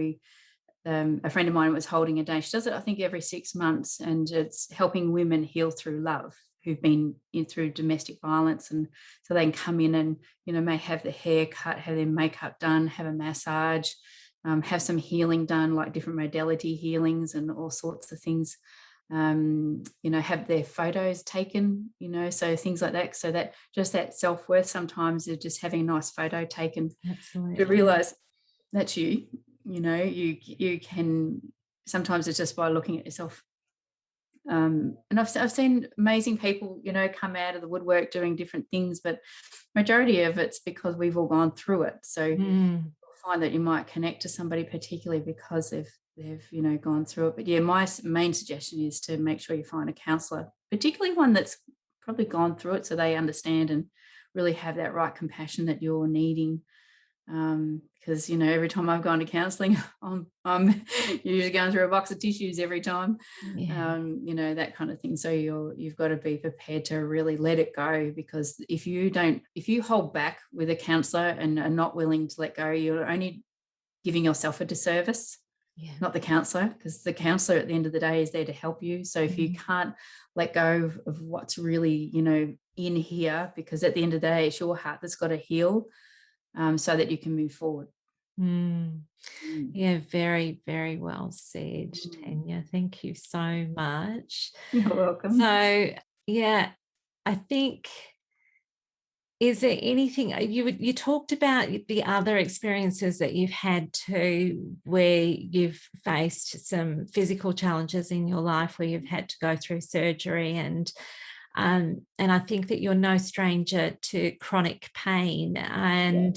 B: a friend of mine was holding a day. She does it, I think, every 6 months, and it's helping women heal through love who've been through domestic violence. And so they can come in and, you know, may have their hair cut, have their makeup done, have a massage, have some healing done, like different modality healings and all sorts of things. You know, have their photos taken, you know, so things like that. So that just that self-worth sometimes is just having a nice photo taken.
A: Absolutely.
B: To realize that's you, you know, you can, sometimes it's just by looking at yourself. And I've seen amazing people, you know, come out of the woodwork doing different things, but majority of it's because we've all gone through it. So you'll find that you might connect to somebody particularly because they've you know gone through it. But yeah, my main suggestion is to make sure you find a counsellor, particularly one that's probably gone through it, so they understand and really have that right compassion that you're needing. Because, you know, every time I've gone to counselling, I'm usually going through a box of tissues every time.
A: Yeah.
B: You know, that kind of thing. So you've got to be prepared to really let it go, because if you hold back with a counsellor and are not willing to let go, you're only giving yourself a disservice.
A: Yeah.
B: Not the counsellor, because the counsellor at the end of the day is there to help you. So if you can't let go of what's really, you know, in here, because at the end of the day, it's your heart that's got to heal, so that you can move forward.
A: Yeah, very, very well said, Tanya. Thank you so much.
B: You're welcome.
A: So, yeah, I think, is there anything you talked about the other experiences that you've had too, where you've faced some physical challenges in your life, where you've had to go through surgery, and I think that you're no stranger to chronic pain. And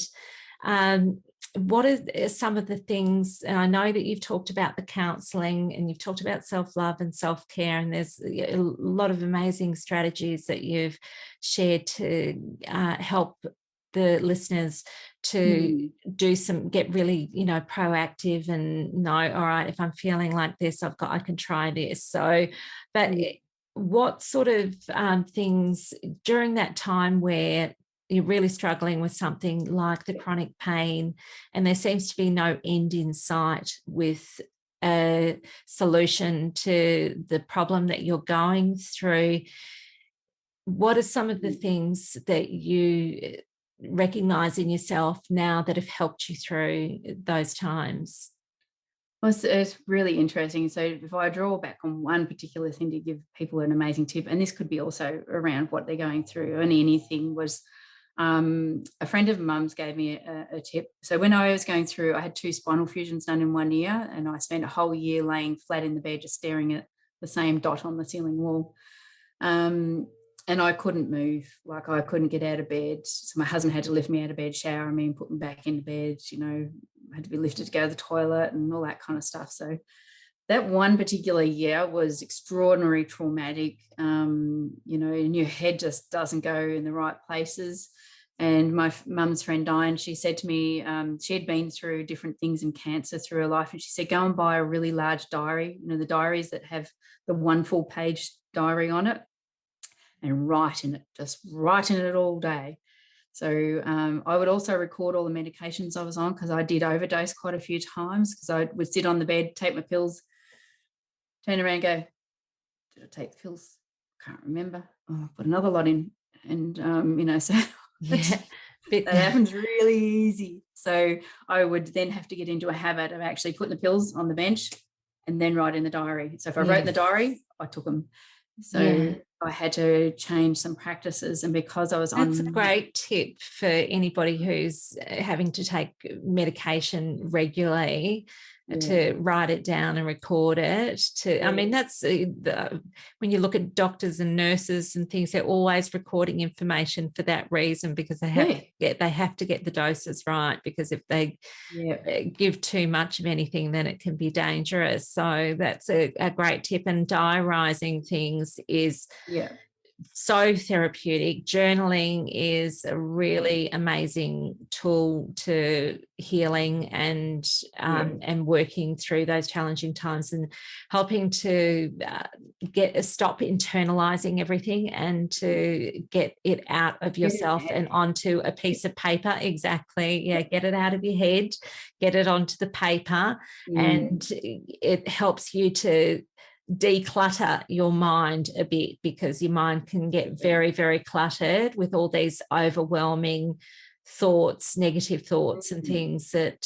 A: what are some of the things, and I know that you've talked about the counselling and you've talked about self-love and self-care, and there's a lot of amazing strategies that you've shared to help the listeners to get really, you know, proactive and know, all right, if I'm feeling like this, I can try this. So, but what sort of things during that time where you're really struggling with something like the chronic pain, and there seems to be no end in sight with a solution to the problem that you're going through, what are some of the things that you recognize in yourself now that have helped you through those times?
B: Well, it's really interesting. So if I draw back on one particular thing to give people an amazing tip, and this could be also around what they're going through, only anything, was a friend of mum's gave me a tip. So when I was going through, I had 2 spinal fusions done in 1 year, and I spent a whole year laying flat in the bed just staring at the same dot on the ceiling wall. And I couldn't move, like I couldn't get out of bed. So my husband had to lift me out of bed, shower me and put me back into bed, you know, I had to be lifted to go to the toilet and all that kind of stuff. So that one particular year was extraordinarily traumatic. You know, and your head just doesn't go in the right places. And my mum's friend Diane, she said to me, she had been through different things and cancer through her life. And she said, go and buy a really large diary, the diaries that have the 1 full page diary on it, and write in it, just write in it all day. So I would also record all the medications I was on, because I did overdose quite a few times, because I would sit on the bed, take my pills, turn around, go, did I take the pills? Can't remember. Oh, put another lot in. And, so
A: Yeah.
B: that happens really easy. So I would then have to get into a habit of actually putting the pills on the bench and then write in the diary. So if I wrote in the diary, I took them. So I had to change some practices. And because I was
A: That's a great tip for anybody who's having to take medication regularly, to write it down and record it. I mean, that's when you look at doctors and nurses and things, they're always recording information for that reason, because they have to get the doses right, because if they give too much of anything, then it can be dangerous. So that's a great tip. And diarising things is so therapeutic. Journaling is a really amazing tool to healing and working through those challenging times, and helping to stop internalizing everything and to get it out of yourself and onto a piece of paper. Exactly. Get it out of your head, get it onto the paper, and it helps you to declutter your mind a bit, because your mind can get very, very cluttered with all these overwhelming thoughts, negative thoughts and things that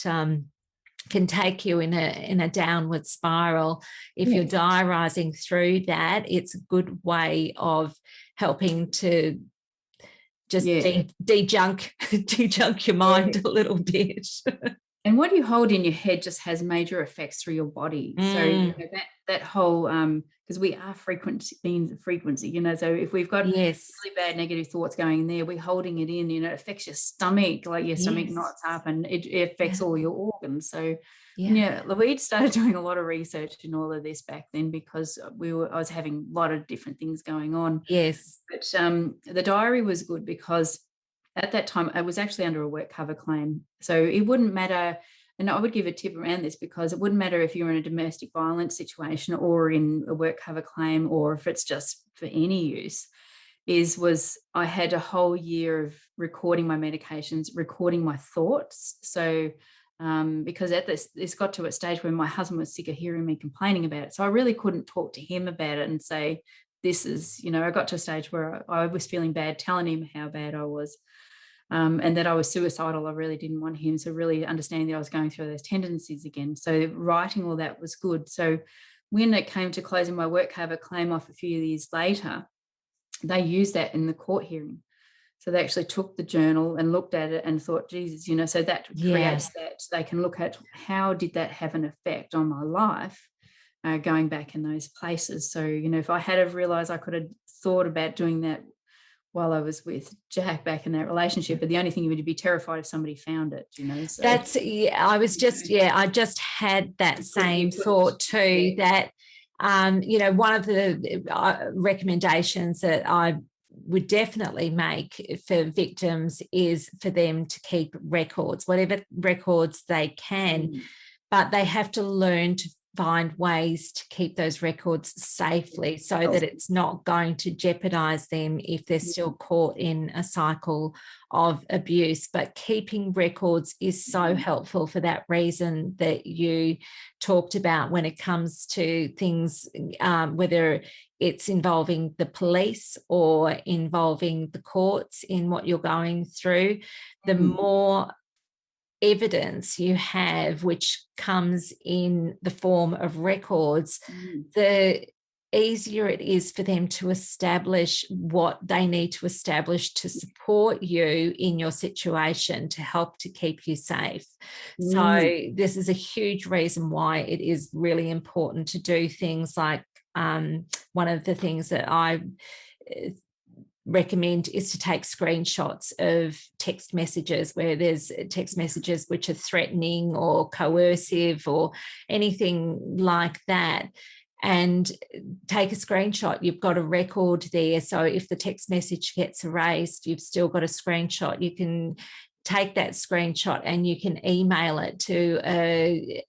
A: can take you in a downward spiral. If you're diarising through that, it's a good way of helping to just dejunk your mind a little bit.
B: And what you hold in your head just has major effects through your body. So that whole, because we are frequency, so if we've got really bad negative thoughts going in there, we're holding it in, it affects your stomach, like your stomach knots up, and it affects all your organs. So Louise started doing a lot of research in all of this back then, because I was having a lot of different things going on. But the diary was good, because at that time I was actually under a work cover claim. So it wouldn't matter, and I would give a tip around this, because it wouldn't matter if you're in a domestic violence situation or in a work cover claim, or if it's just for any use, I had a whole year of recording my medications, recording my thoughts. So because at this got to a stage where my husband was sick of hearing me complaining about it. So I really couldn't talk to him about it and say, this is, I got to a stage where I was feeling bad telling him how bad I was. And that I was suicidal. I really didn't want him to really understand that I was going through those tendencies again. So writing all that was good. So when it came to closing my work cover claim off a few years later, they used that in the court hearing. So they actually took the journal and looked at it and thought, Jesus, so that creates that. They can look at how did that have an effect on my life going back in those places. So, if I had have realised, I could have thought about doing that while I was with Jack back in that relationship, but the only thing you would be terrified if somebody found it, So
A: that's I just had that same thought too. That one of the recommendations that I would definitely make for victims is for them to keep records, whatever records they can, but they have to learn to find ways to keep those records safely, so that it's not going to jeopardize them if they're still caught in a cycle of abuse. But keeping records is so helpful for that reason that you talked about, when it comes to things, whether it's involving the police or involving the courts in what you're going through. The more evidence you have, which comes in the form of records, the easier it is for them to establish what they need to establish to support you in your situation, to help to keep you safe. So this is a huge reason why it is really important to do things like one of the things that I recommend is to take screenshots of text messages, where there's text messages which are threatening or coercive or anything like that, and take a screenshot. You've got a record there. So if the text message gets erased, you've still got a screenshot. You can take that screenshot and you can email it to an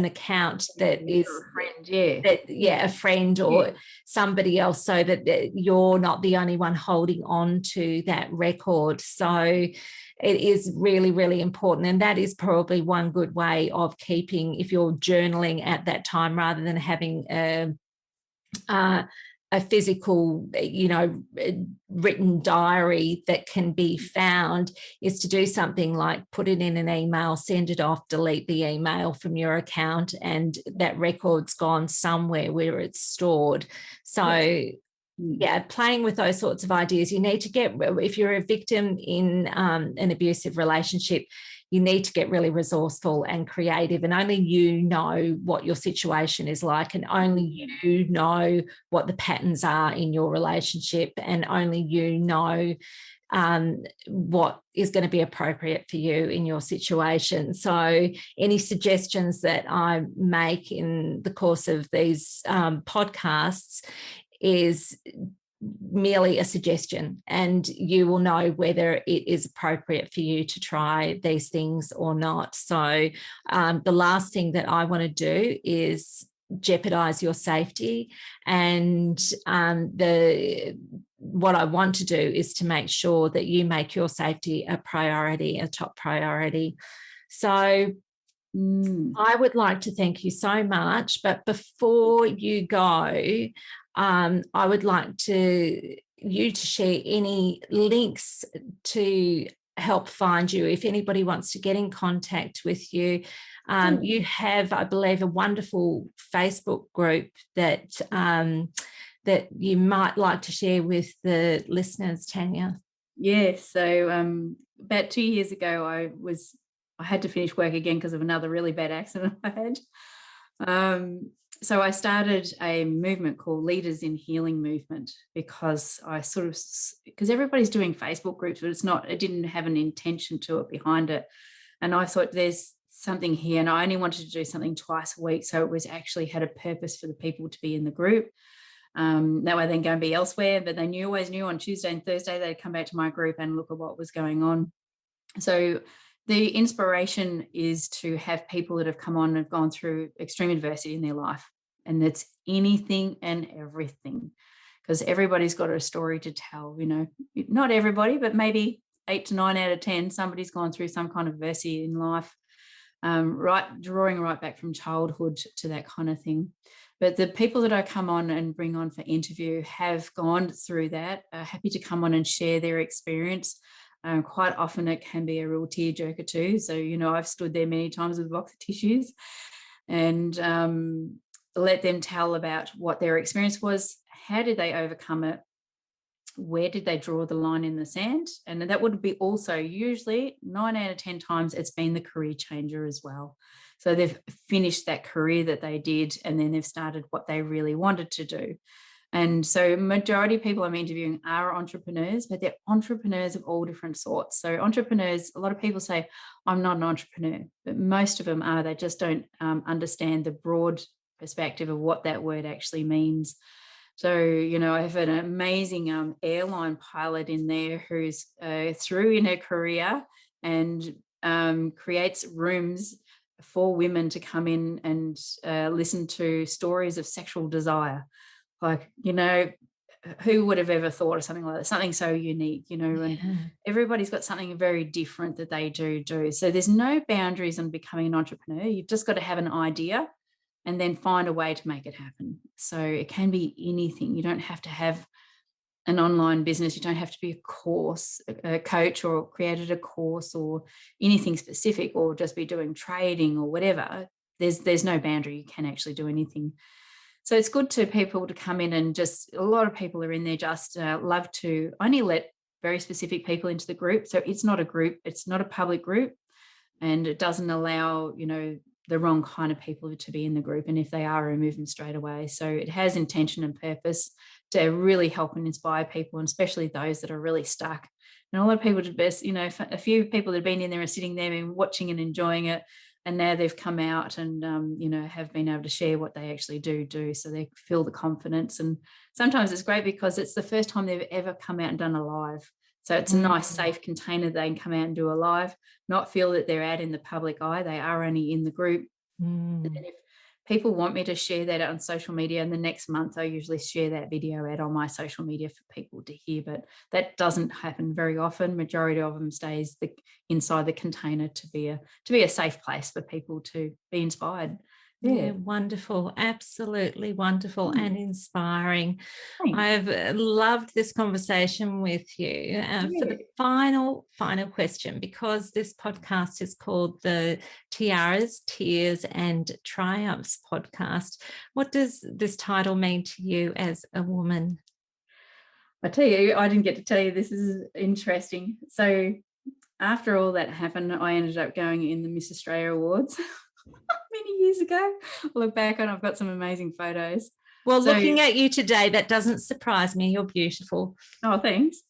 A: account that is
B: a friend,
A: a friend or somebody else, so that you're not the only one holding on to that record. So it is really, really important. And that is probably one good way of keeping, if you're journaling at that time, rather than having a physical, written diary that can be found, is to do something like put it in an email, send it off, delete the email from your account, and that record's gone somewhere where it's stored. So playing with those sorts of ideas. You need to if you're a victim in an abusive relationship, you need to get really resourceful and creative, and only you know what your situation is like, and only you know what the patterns are in your relationship, and only you know what is going to be appropriate for you in your situation. So any suggestions that I make in the course of these podcasts is merely a suggestion, and you will know whether it is appropriate for you to try these things or not. So the last thing that I want to do is jeopardize your safety, and what I want to do is to make sure that you make your safety a priority, a top priority. So I would like to thank you so much, but before you go, I would like you to share any links to help find you if anybody wants to get in contact with you. You have, I believe, a wonderful Facebook group that that you might like to share with the listeners, Tanya.
B: Yes. So about 2 years ago, I had to finish work again because of another really bad accident I had. So I started a movement called Leaders in Healing Movement, because because everybody's doing Facebook groups, but it didn't have an intention to it behind it. And I thought there's something here, and I only wanted to do something twice a week. So it was actually had a purpose for the people to be in the group. That way they can go and be elsewhere, but they always knew on Tuesday and Thursday they'd come back to my group and look at what was going on. So the inspiration is to have people that have come on and have gone through extreme adversity in their life. And that's anything and everything, because everybody's got a story to tell. Not everybody, but maybe 8 to 9 out of 10, somebody's gone through some kind of adversity in life, drawing right back from childhood to that kind of thing. But the people that I come on and bring on for interview have gone through that, are happy to come on and share their experience. Quite often it can be a real tearjerker too. So, I've stood there many times with a box of tissues and let them tell about what their experience was. How did they overcome it? Where did they draw the line in the sand? And that would be also usually 9 out of 10 times it's been the career changer as well. So they've finished that career that they did, and then they've started what they really wanted to do. And so majority of people I'm interviewing are entrepreneurs, but they're entrepreneurs of all different sorts. So entrepreneurs, a lot of people say, I'm not an entrepreneur, but most of them are. They just don't understand the broad perspective of what that word actually means. So, I have an amazing airline pilot in there who's through in her career and creates rooms for women to come in and listen to stories of sexual desire. Like, who would have ever thought of something like that? Something so unique, and everybody's got something very different that they do. So there's no boundaries on becoming an entrepreneur. You've just got to have an idea and then find a way to make it happen. So it can be anything. You don't have to have an online business. You don't have to be a coach or created a course or anything specific, or just be doing trading or whatever. There's no boundary. You can actually do anything. So it's good to people to come in, and just a lot of people are in there just love to only let very specific people into the group. So it's not a group. It's not a public group, and it doesn't allow, the wrong kind of people to be in the group. And if they are, remove them straight away. So it has intention and purpose to really help and inspire people, and especially those that are really stuck. And a lot of people a few people that have been in there and sitting there and watching and enjoying it And now they've come out and, have been able to share what they actually do. So they feel the confidence. And sometimes it's great because it's the first time they've ever come out and done a live. So it's a nice, safe container. They can come out and do a live, not feel that they're out in the public eye. They are only in the group. And then if people want me to share that on social media, and the next month I usually share that video out on my social media for people to hear, but that doesn't happen very often. Majority of them stays inside the container to be a safe place for people to be inspired.
A: Yeah, wonderful. Absolutely wonderful and inspiring.
B: Thanks.
A: I've loved this conversation with you. For the final question, because this podcast is called the Tiaras, Tears and Triumphs podcast, what does this title mean to you as a woman?
B: I tell you, I didn't get to tell you, this is interesting. So after all that happened, I ended up going in the Miss Australia Awards many years ago. I look back and I've got some amazing photos.
A: Well, looking at you today, that doesn't surprise me. You're beautiful.
B: Oh, thanks.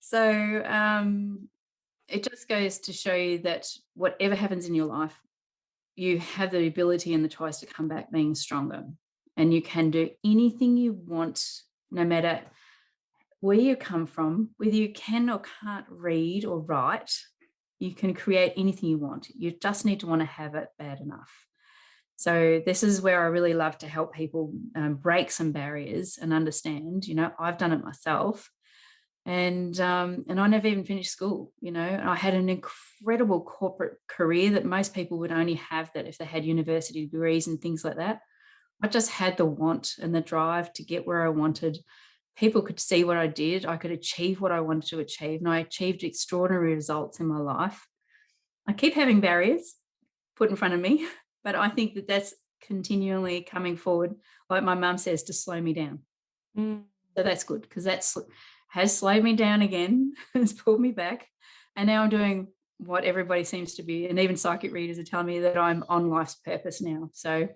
B: So it just goes to show you that whatever happens in your life, you have the ability and the choice to come back being stronger. And you can do anything you want, no matter where you come from, whether you can or can't read or write. You can create anything you want. You just need to want to have it bad enough. So this is where I really love to help people break some barriers and understand, I've done it myself. And I never even finished school, I had an incredible corporate career that most people would only have that if they had university degrees and things like that. I just had the want and the drive to get where I wanted. People could see what I did. I could achieve what I wanted to achieve, and I achieved extraordinary results in my life. I keep having barriers put in front of me, but I think that that's continually coming forward, like my mum says, to slow me down. So that's good, because that has slowed me down again, has pulled me back, and now I'm doing what everybody seems to be, and even psychic readers are telling me that I'm on life's purpose now. So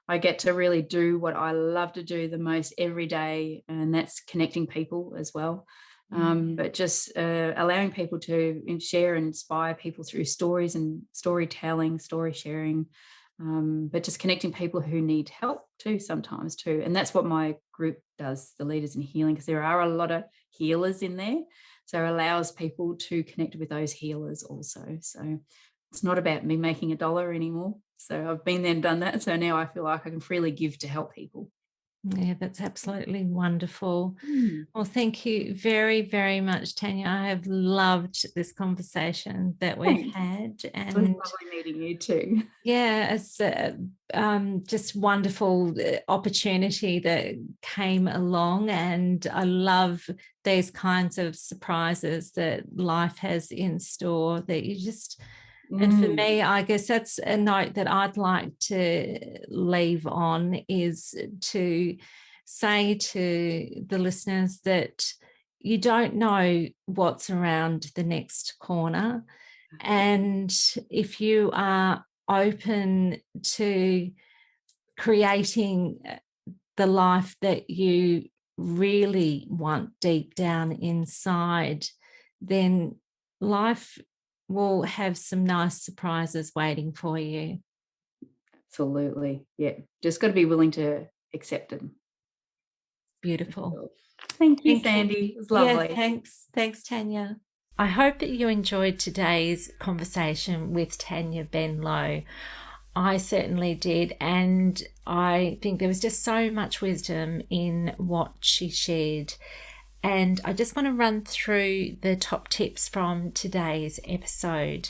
B: I get to really do what I love to do the most every day, and that's connecting people as well. But just allowing people to share and inspire people through stories and storytelling, story sharing, but just connecting people who need help too sometimes too. And that's what my group does, the Leaders in Healing, because there are a lot of healers in there. So it allows people to connect with those healers also. So it's not about me making $1 anymore. So I've been there and done that. So now I feel like I can freely give to help people.
A: Yeah, that's absolutely wonderful. Well, thank you very, very much, Tanya. I have loved this conversation that we've had. And
B: it was lovely meeting you too.
A: Yeah, it's just wonderful opportunity that came along, and I love these kinds of surprises that life has in store that you just... And for me, I guess that's a note that I'd like to leave on, is to say to the listeners that you don't know what's around the next corner. And if you are open to creating the life that you really want deep down inside, then life will have some nice surprises waiting for you.
B: Absolutely. Yeah. Just got to be willing to accept them.
A: Beautiful.
B: Thank you, Sandy. It was lovely.
A: Yeah, thanks, Tanya. I hope that you enjoyed today's conversation with Tanya Benlow. I certainly did, and I think there was just so much wisdom in what she shared. And I just want to run through the top tips from today's episode.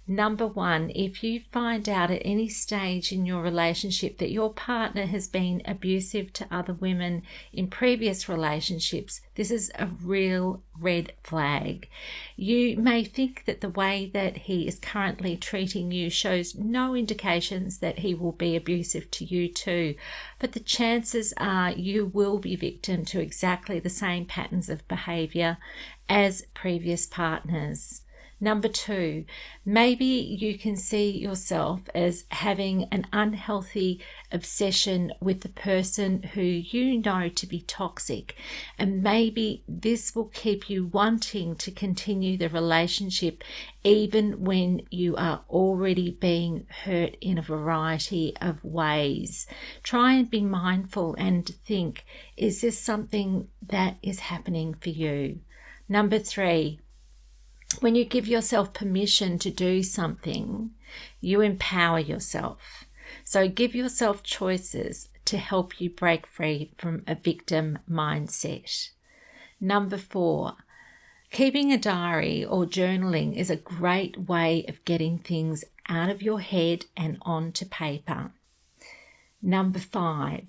A: Number 1, if you find out at any stage in your relationship that your partner has been abusive to other women in previous relationships, this is a real red flag. You may think that the way that he is currently treating you shows no indications that he will be abusive to you too, but the chances are you will be victim to exactly the same patterns of behaviour as previous partners. Number 2, maybe you can see yourself as having an unhealthy obsession with the person who you know to be toxic, and maybe this will keep you wanting to continue the relationship even when you are already being hurt in a variety of ways. Try and be mindful and think, is this something that is happening for you? Number 3, when you give yourself permission to do something, you empower yourself. So give yourself choices to help you break free from a victim mindset. Number 4, keeping a diary or journaling is a great way of getting things out of your head and onto paper. Number 5,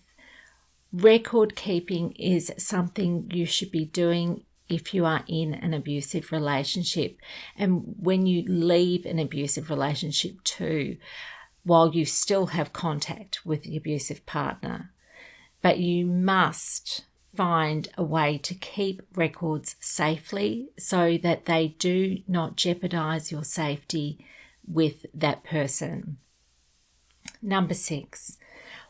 A: record keeping is something you should be doing if you are in an abusive relationship, and when you leave an abusive relationship too, while you still have contact with the abusive partner. But you must find a way to keep records safely so that they do not jeopardize your safety with that person. Number 6,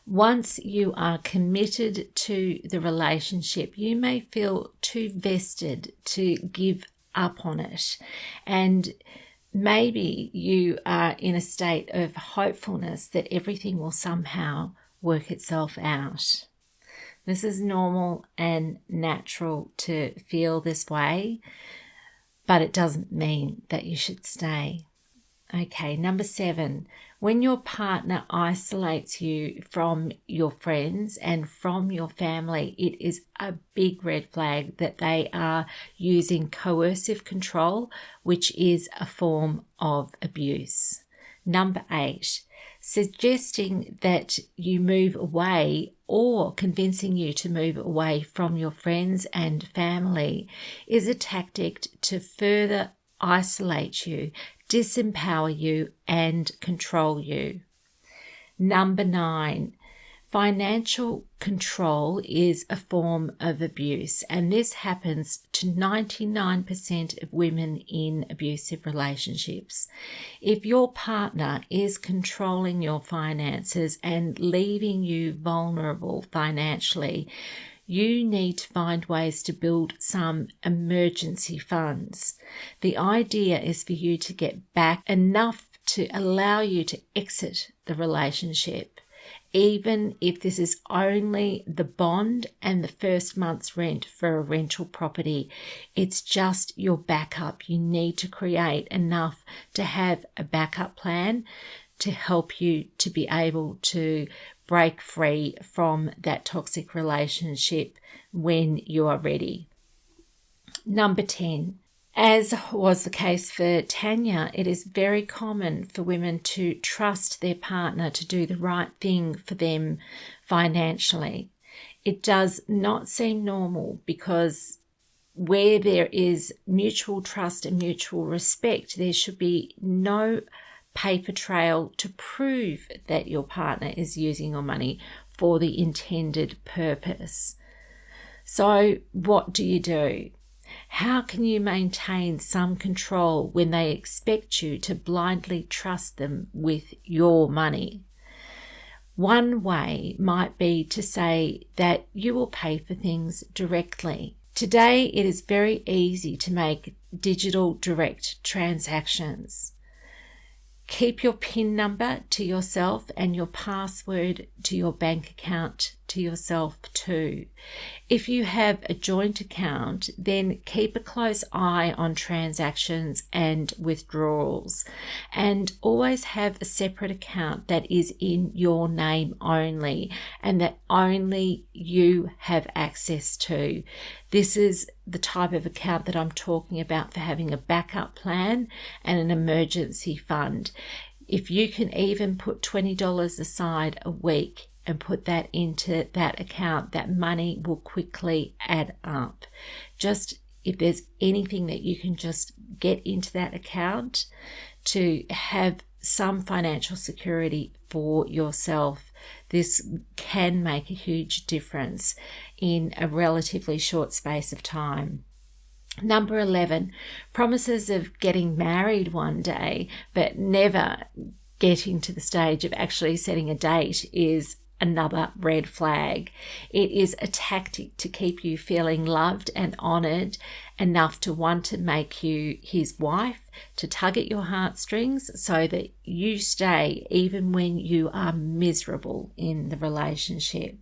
A: once you are committed to the relationship, you may feel too vested to give up on it. And maybe you are in a state of hopefulness that everything will somehow work itself out. This is normal and natural to feel this way, but it doesn't mean that you should stay. Okay, number 7, when your partner isolates you from your friends and from your family, it is a big red flag that they are using coercive control, which is a form of abuse. Number 8, suggesting that you move away or convincing you to move away from your friends and family is a tactic to further isolate you, disempower you, and control you. Number 9, financial control is a form of abuse, and this happens to 99% of women in abusive relationships. If your partner is controlling your finances and leaving you vulnerable financially, you need to find ways to build some emergency funds. The idea is for you to get back enough to allow you to exit the relationship, even if this is only the bond and the first month's rent for a rental property. It's just your backup. You need to create enough to have a backup plan to help you to be able to break free from that toxic relationship when you are ready. Number 10, as was the case for Tanya, it is very common for women to trust their partner to do the right thing for them financially. It does not seem normal because where there is mutual trust and mutual respect, there should be no paper trail to prove that your partner is using your money for the intended purpose. So what do? How can you maintain some control when they expect you to blindly trust them with your money? One way might be to say that you will pay for things directly. Today, it is very easy to make digital direct transactions. Keep your PIN number to yourself and your password to your bank account to yourself too. If you have a joint account, then keep a close eye on transactions and withdrawals, and always have a separate account that is in your name only and that only you have access to. This is the type of account that I'm talking about for having a backup plan and an emergency fund. If you can even put $20 aside a week and put that into that account, that money will quickly add up. Just if there's anything that you can just get into that account to have some financial security for yourself, this can make a huge difference in a relatively short space of time. Number 11, promises of getting married one day, but never getting to the stage of actually setting a date is another red flag. It is a tactic to keep you feeling loved and honoured enough to want to make you his wife, to tug at your heartstrings so that you stay even when you are miserable in the relationship.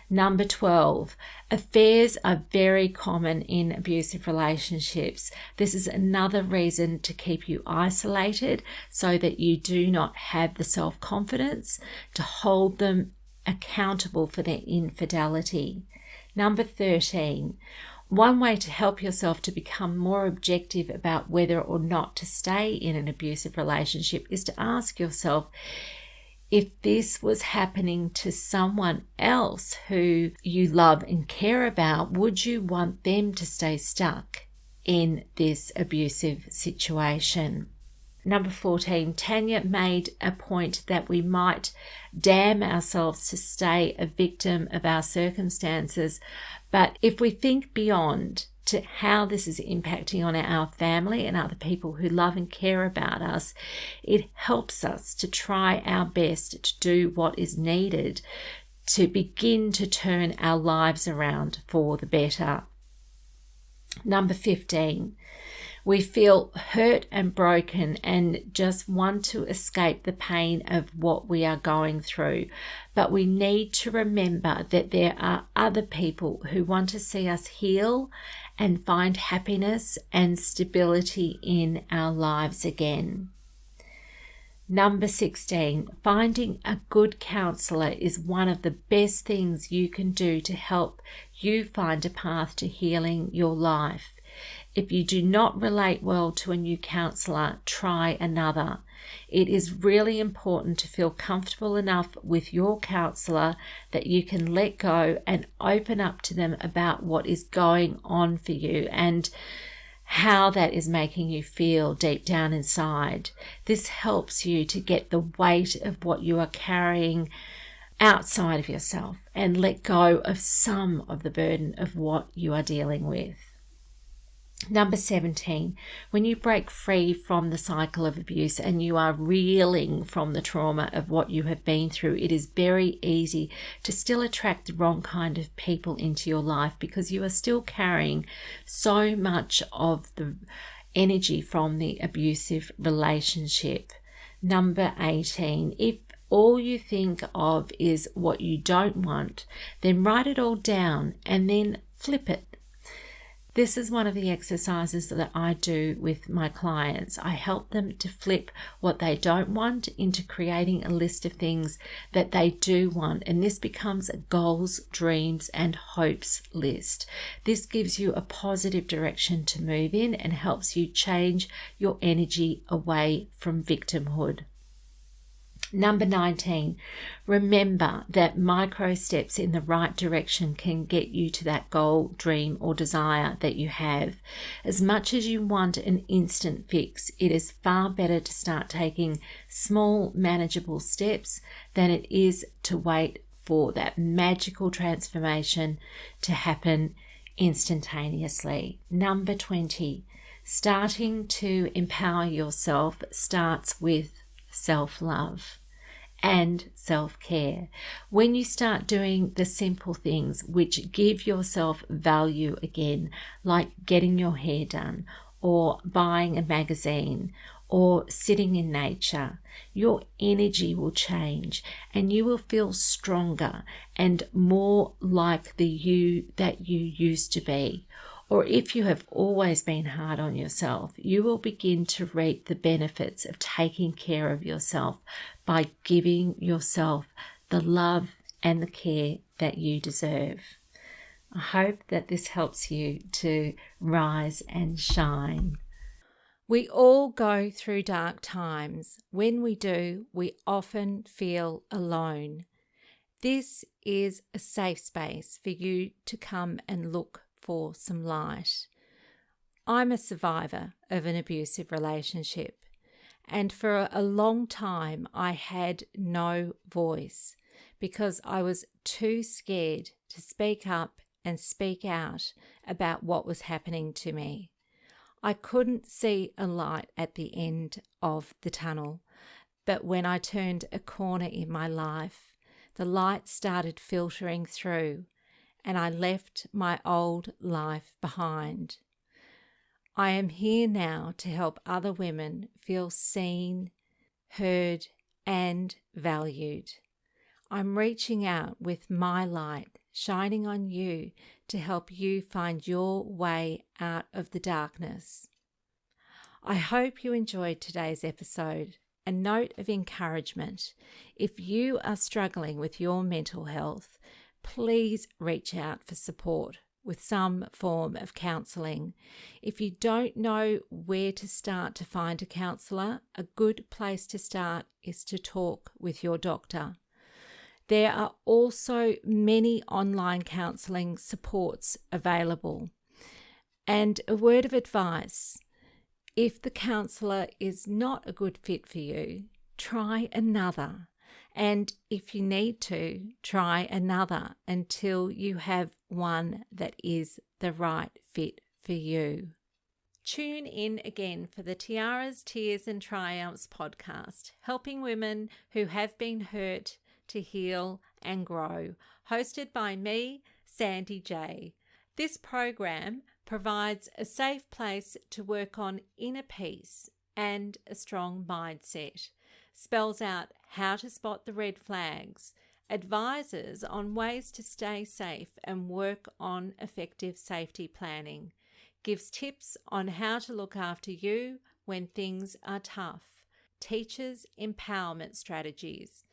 A: Number 12, affairs are very common in abusive relationships. This is another reason to keep you isolated so that you do not have the self-confidence to hold them accountable for their infidelity. Number 13, one way to help yourself to become more objective about whether or not to stay in an abusive relationship is to ask yourself, if this was happening to someone else who you love and care about, would you want them to stay stuck in this abusive situation? Number 14, Tanya made a point that we might damn ourselves to stay a victim of our circumstances. But if we think beyond to how this is impacting on our family and other people who love and care about us, it helps us to try our best to do what is needed to begin to turn our lives around for the better. Number 15, we feel hurt and broken and just want to escape the pain of what we are going through. But we need to remember that there are other people who want to see us heal and find happiness and stability in our lives again. Number 16, finding a good counsellor is one of the best things you can do to help you find a path to healing your life. If you do not relate well to a new counsellor, try another. It is really important to feel comfortable enough with your counsellor that you can let go and open up to them about what is going on for you and how that is making you feel deep down inside. This helps you to get the weight of what you are carrying outside of yourself and let go of some of the burden of what you are dealing with. Number 17, when you break free from the cycle of abuse and you are reeling from the trauma of what you have been through, it is very easy to still attract the wrong kind of people into your life because you are still carrying so much of the energy from the abusive relationship. Number 18, if all you think of is what you don't want, then write it all down and then flip it. This is one of the exercises that I do with my clients. I help them to flip what they don't want into creating a list of things that they do want. And this becomes a goals, dreams, and hopes list. This gives you a positive direction to move in and helps you change your energy away from victimhood. Number 19, remember that micro steps in the right direction can get you to that goal, dream, or desire that you have. As much as you want an instant fix, it is far better to start taking small, manageable steps than it is to wait for that magical transformation to happen instantaneously. Number 20, starting to empower yourself starts with self-love and self-care. When you start doing the simple things which give yourself value again, like getting your hair done or buying a magazine or sitting in nature, your energy will change and you will feel stronger and more like the you that you used to be. Or if you have always been hard on yourself, you will begin to reap the benefits of taking care of yourself by giving yourself the love and the care that you deserve. I hope that this helps you to rise and shine. We all go through dark times. When we do, we often feel alone. This is a safe space for you to come and look for some light. I'm a survivor of an abusive relationship, and for a long time I had no voice because I was too scared to speak up and speak out about what was happening to me. I couldn't see a light at the end of the tunnel, but when I turned a corner in my life, the light started filtering through and I left my old life behind. I am here now to help other women feel seen, heard, and valued. I'm reaching out with my light, shining on you to help you find your way out of the darkness. I hope you enjoyed today's episode. A note of encouragement: if you are struggling with your mental health, please reach out for support with some form of counselling. If you don't know where to start to find a counsellor, a good place to start is to talk with your doctor. There are also many online counselling supports available. And a word of advice: if the counsellor is not a good fit for you, try another. And if you need to, try another until you have one that is the right fit for you. Tune in again for the Tiaras, Tears and Triumphs podcast, helping women who have been hurt to heal and grow, hosted by me, Sandy J. This program provides a safe place to work on inner peace and a strong mindset, spells out how to spot the red flags, advises on ways to stay safe and work on effective safety planning, gives tips on how to look after you when things are tough, teaches empowerment strategies,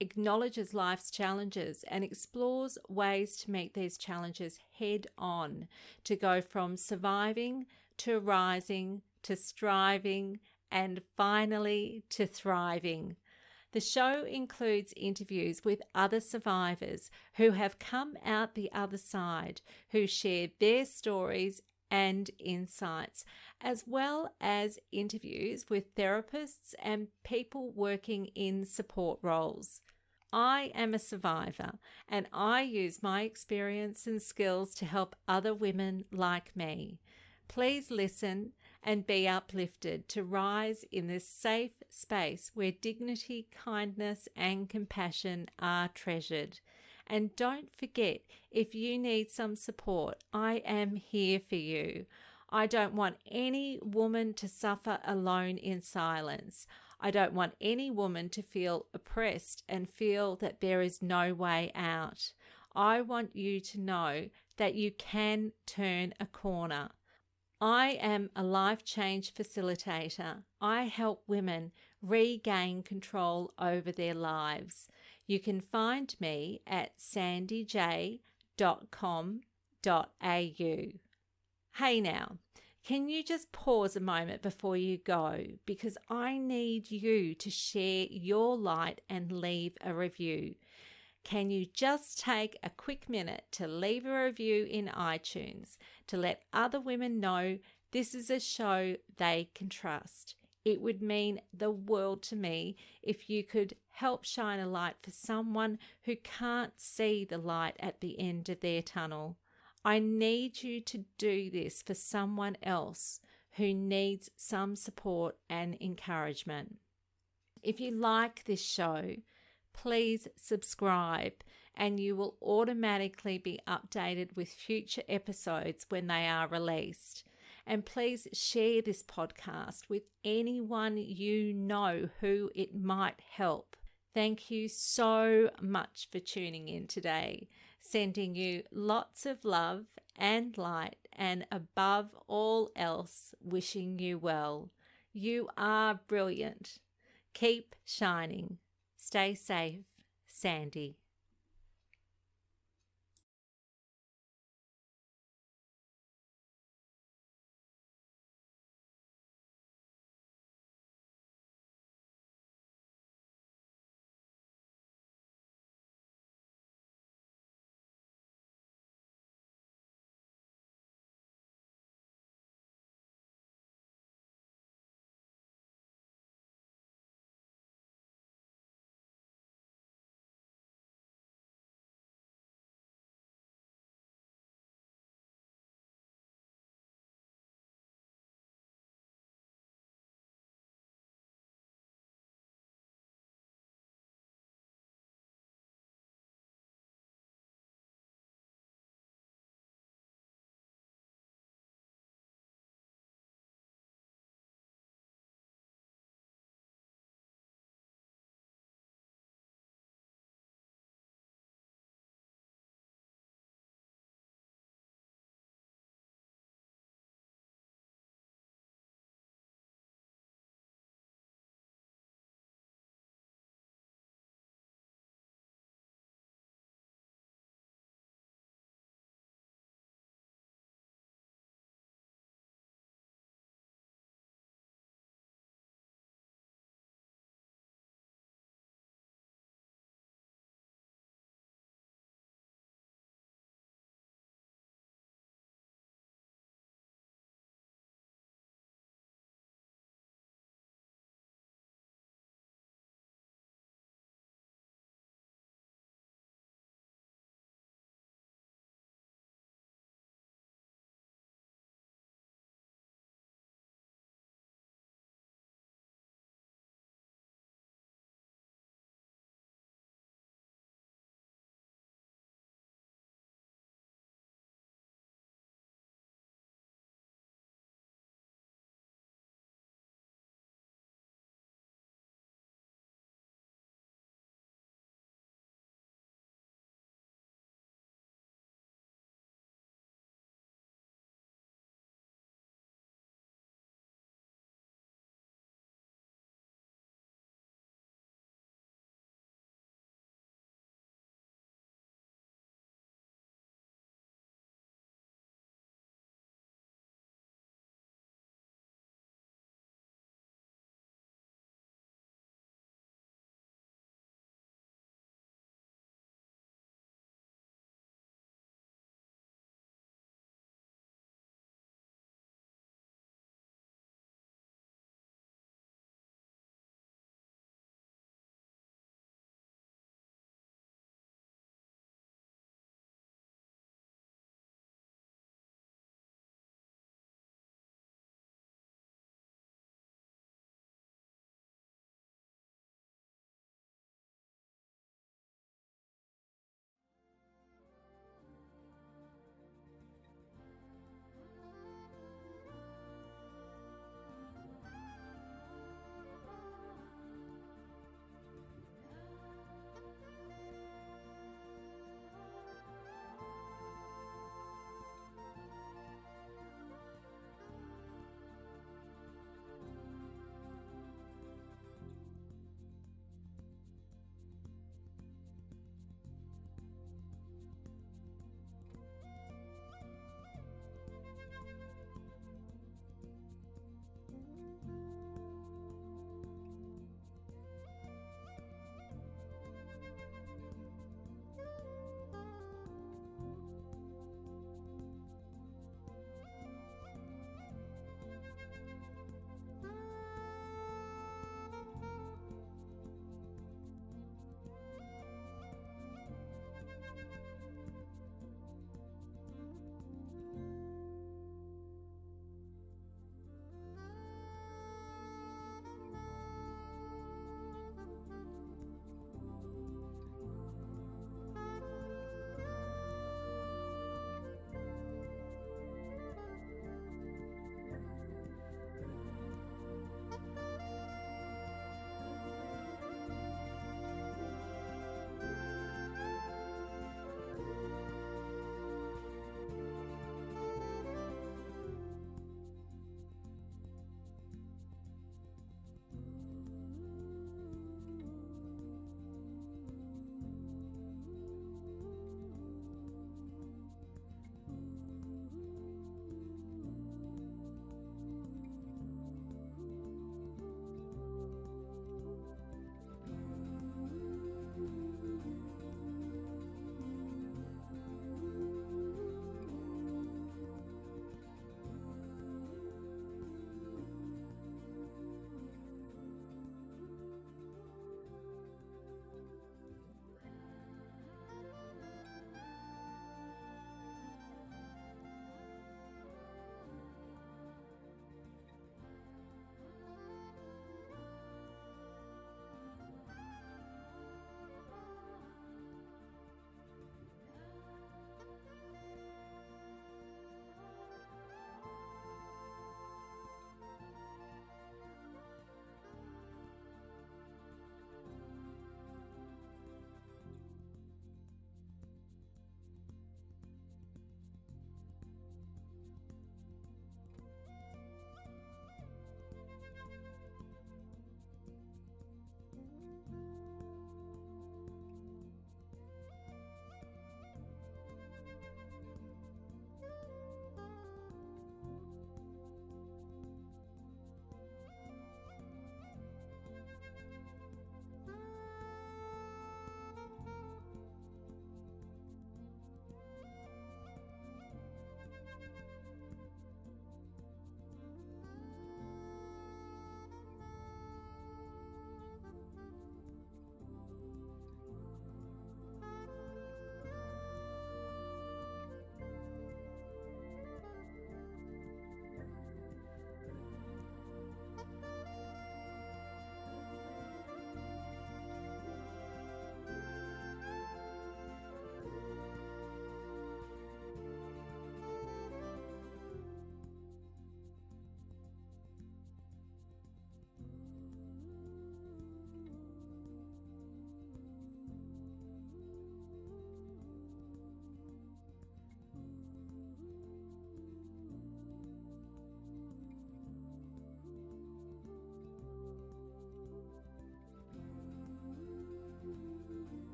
A: acknowledges life's challenges and explores ways to meet these challenges head on, to go from surviving to rising to striving and finally to thriving. The show includes interviews with other survivors who have come out the other side, who share their stories and insights, as well as interviews with therapists and people working in support roles. I am a survivor and I use my experience and skills to help other women like me. Please listen and be uplifted to rise in this safe space where dignity, kindness, and compassion are treasured. And don't forget, if you need some support, I am here for you. I don't want any woman to suffer alone in silence. I don't want any woman to feel oppressed and feel that there is no way out. I want you to know that you can turn a corner. I am a life change facilitator. I help women regain control over their lives. You can find me at sandyj.com.au. Hey now, can you just pause a moment before you go? Because I need you to share your light and leave a review. Can you just take a quick minute to leave a review in iTunes to let other women know this is a show they can trust? It would mean the world to me if you could help shine a light for someone who can't see the light at the end of their tunnel. I need you to do this for someone else who needs some support and encouragement. If you like this show, please subscribe and you will automatically be updated with future episodes when they are released. And please share this podcast with anyone you know who it might help. Thank you so much for tuning in today. Sending you lots of love and light, and above all else, wishing you well. You are brilliant. Keep shining. Stay safe, Sandy.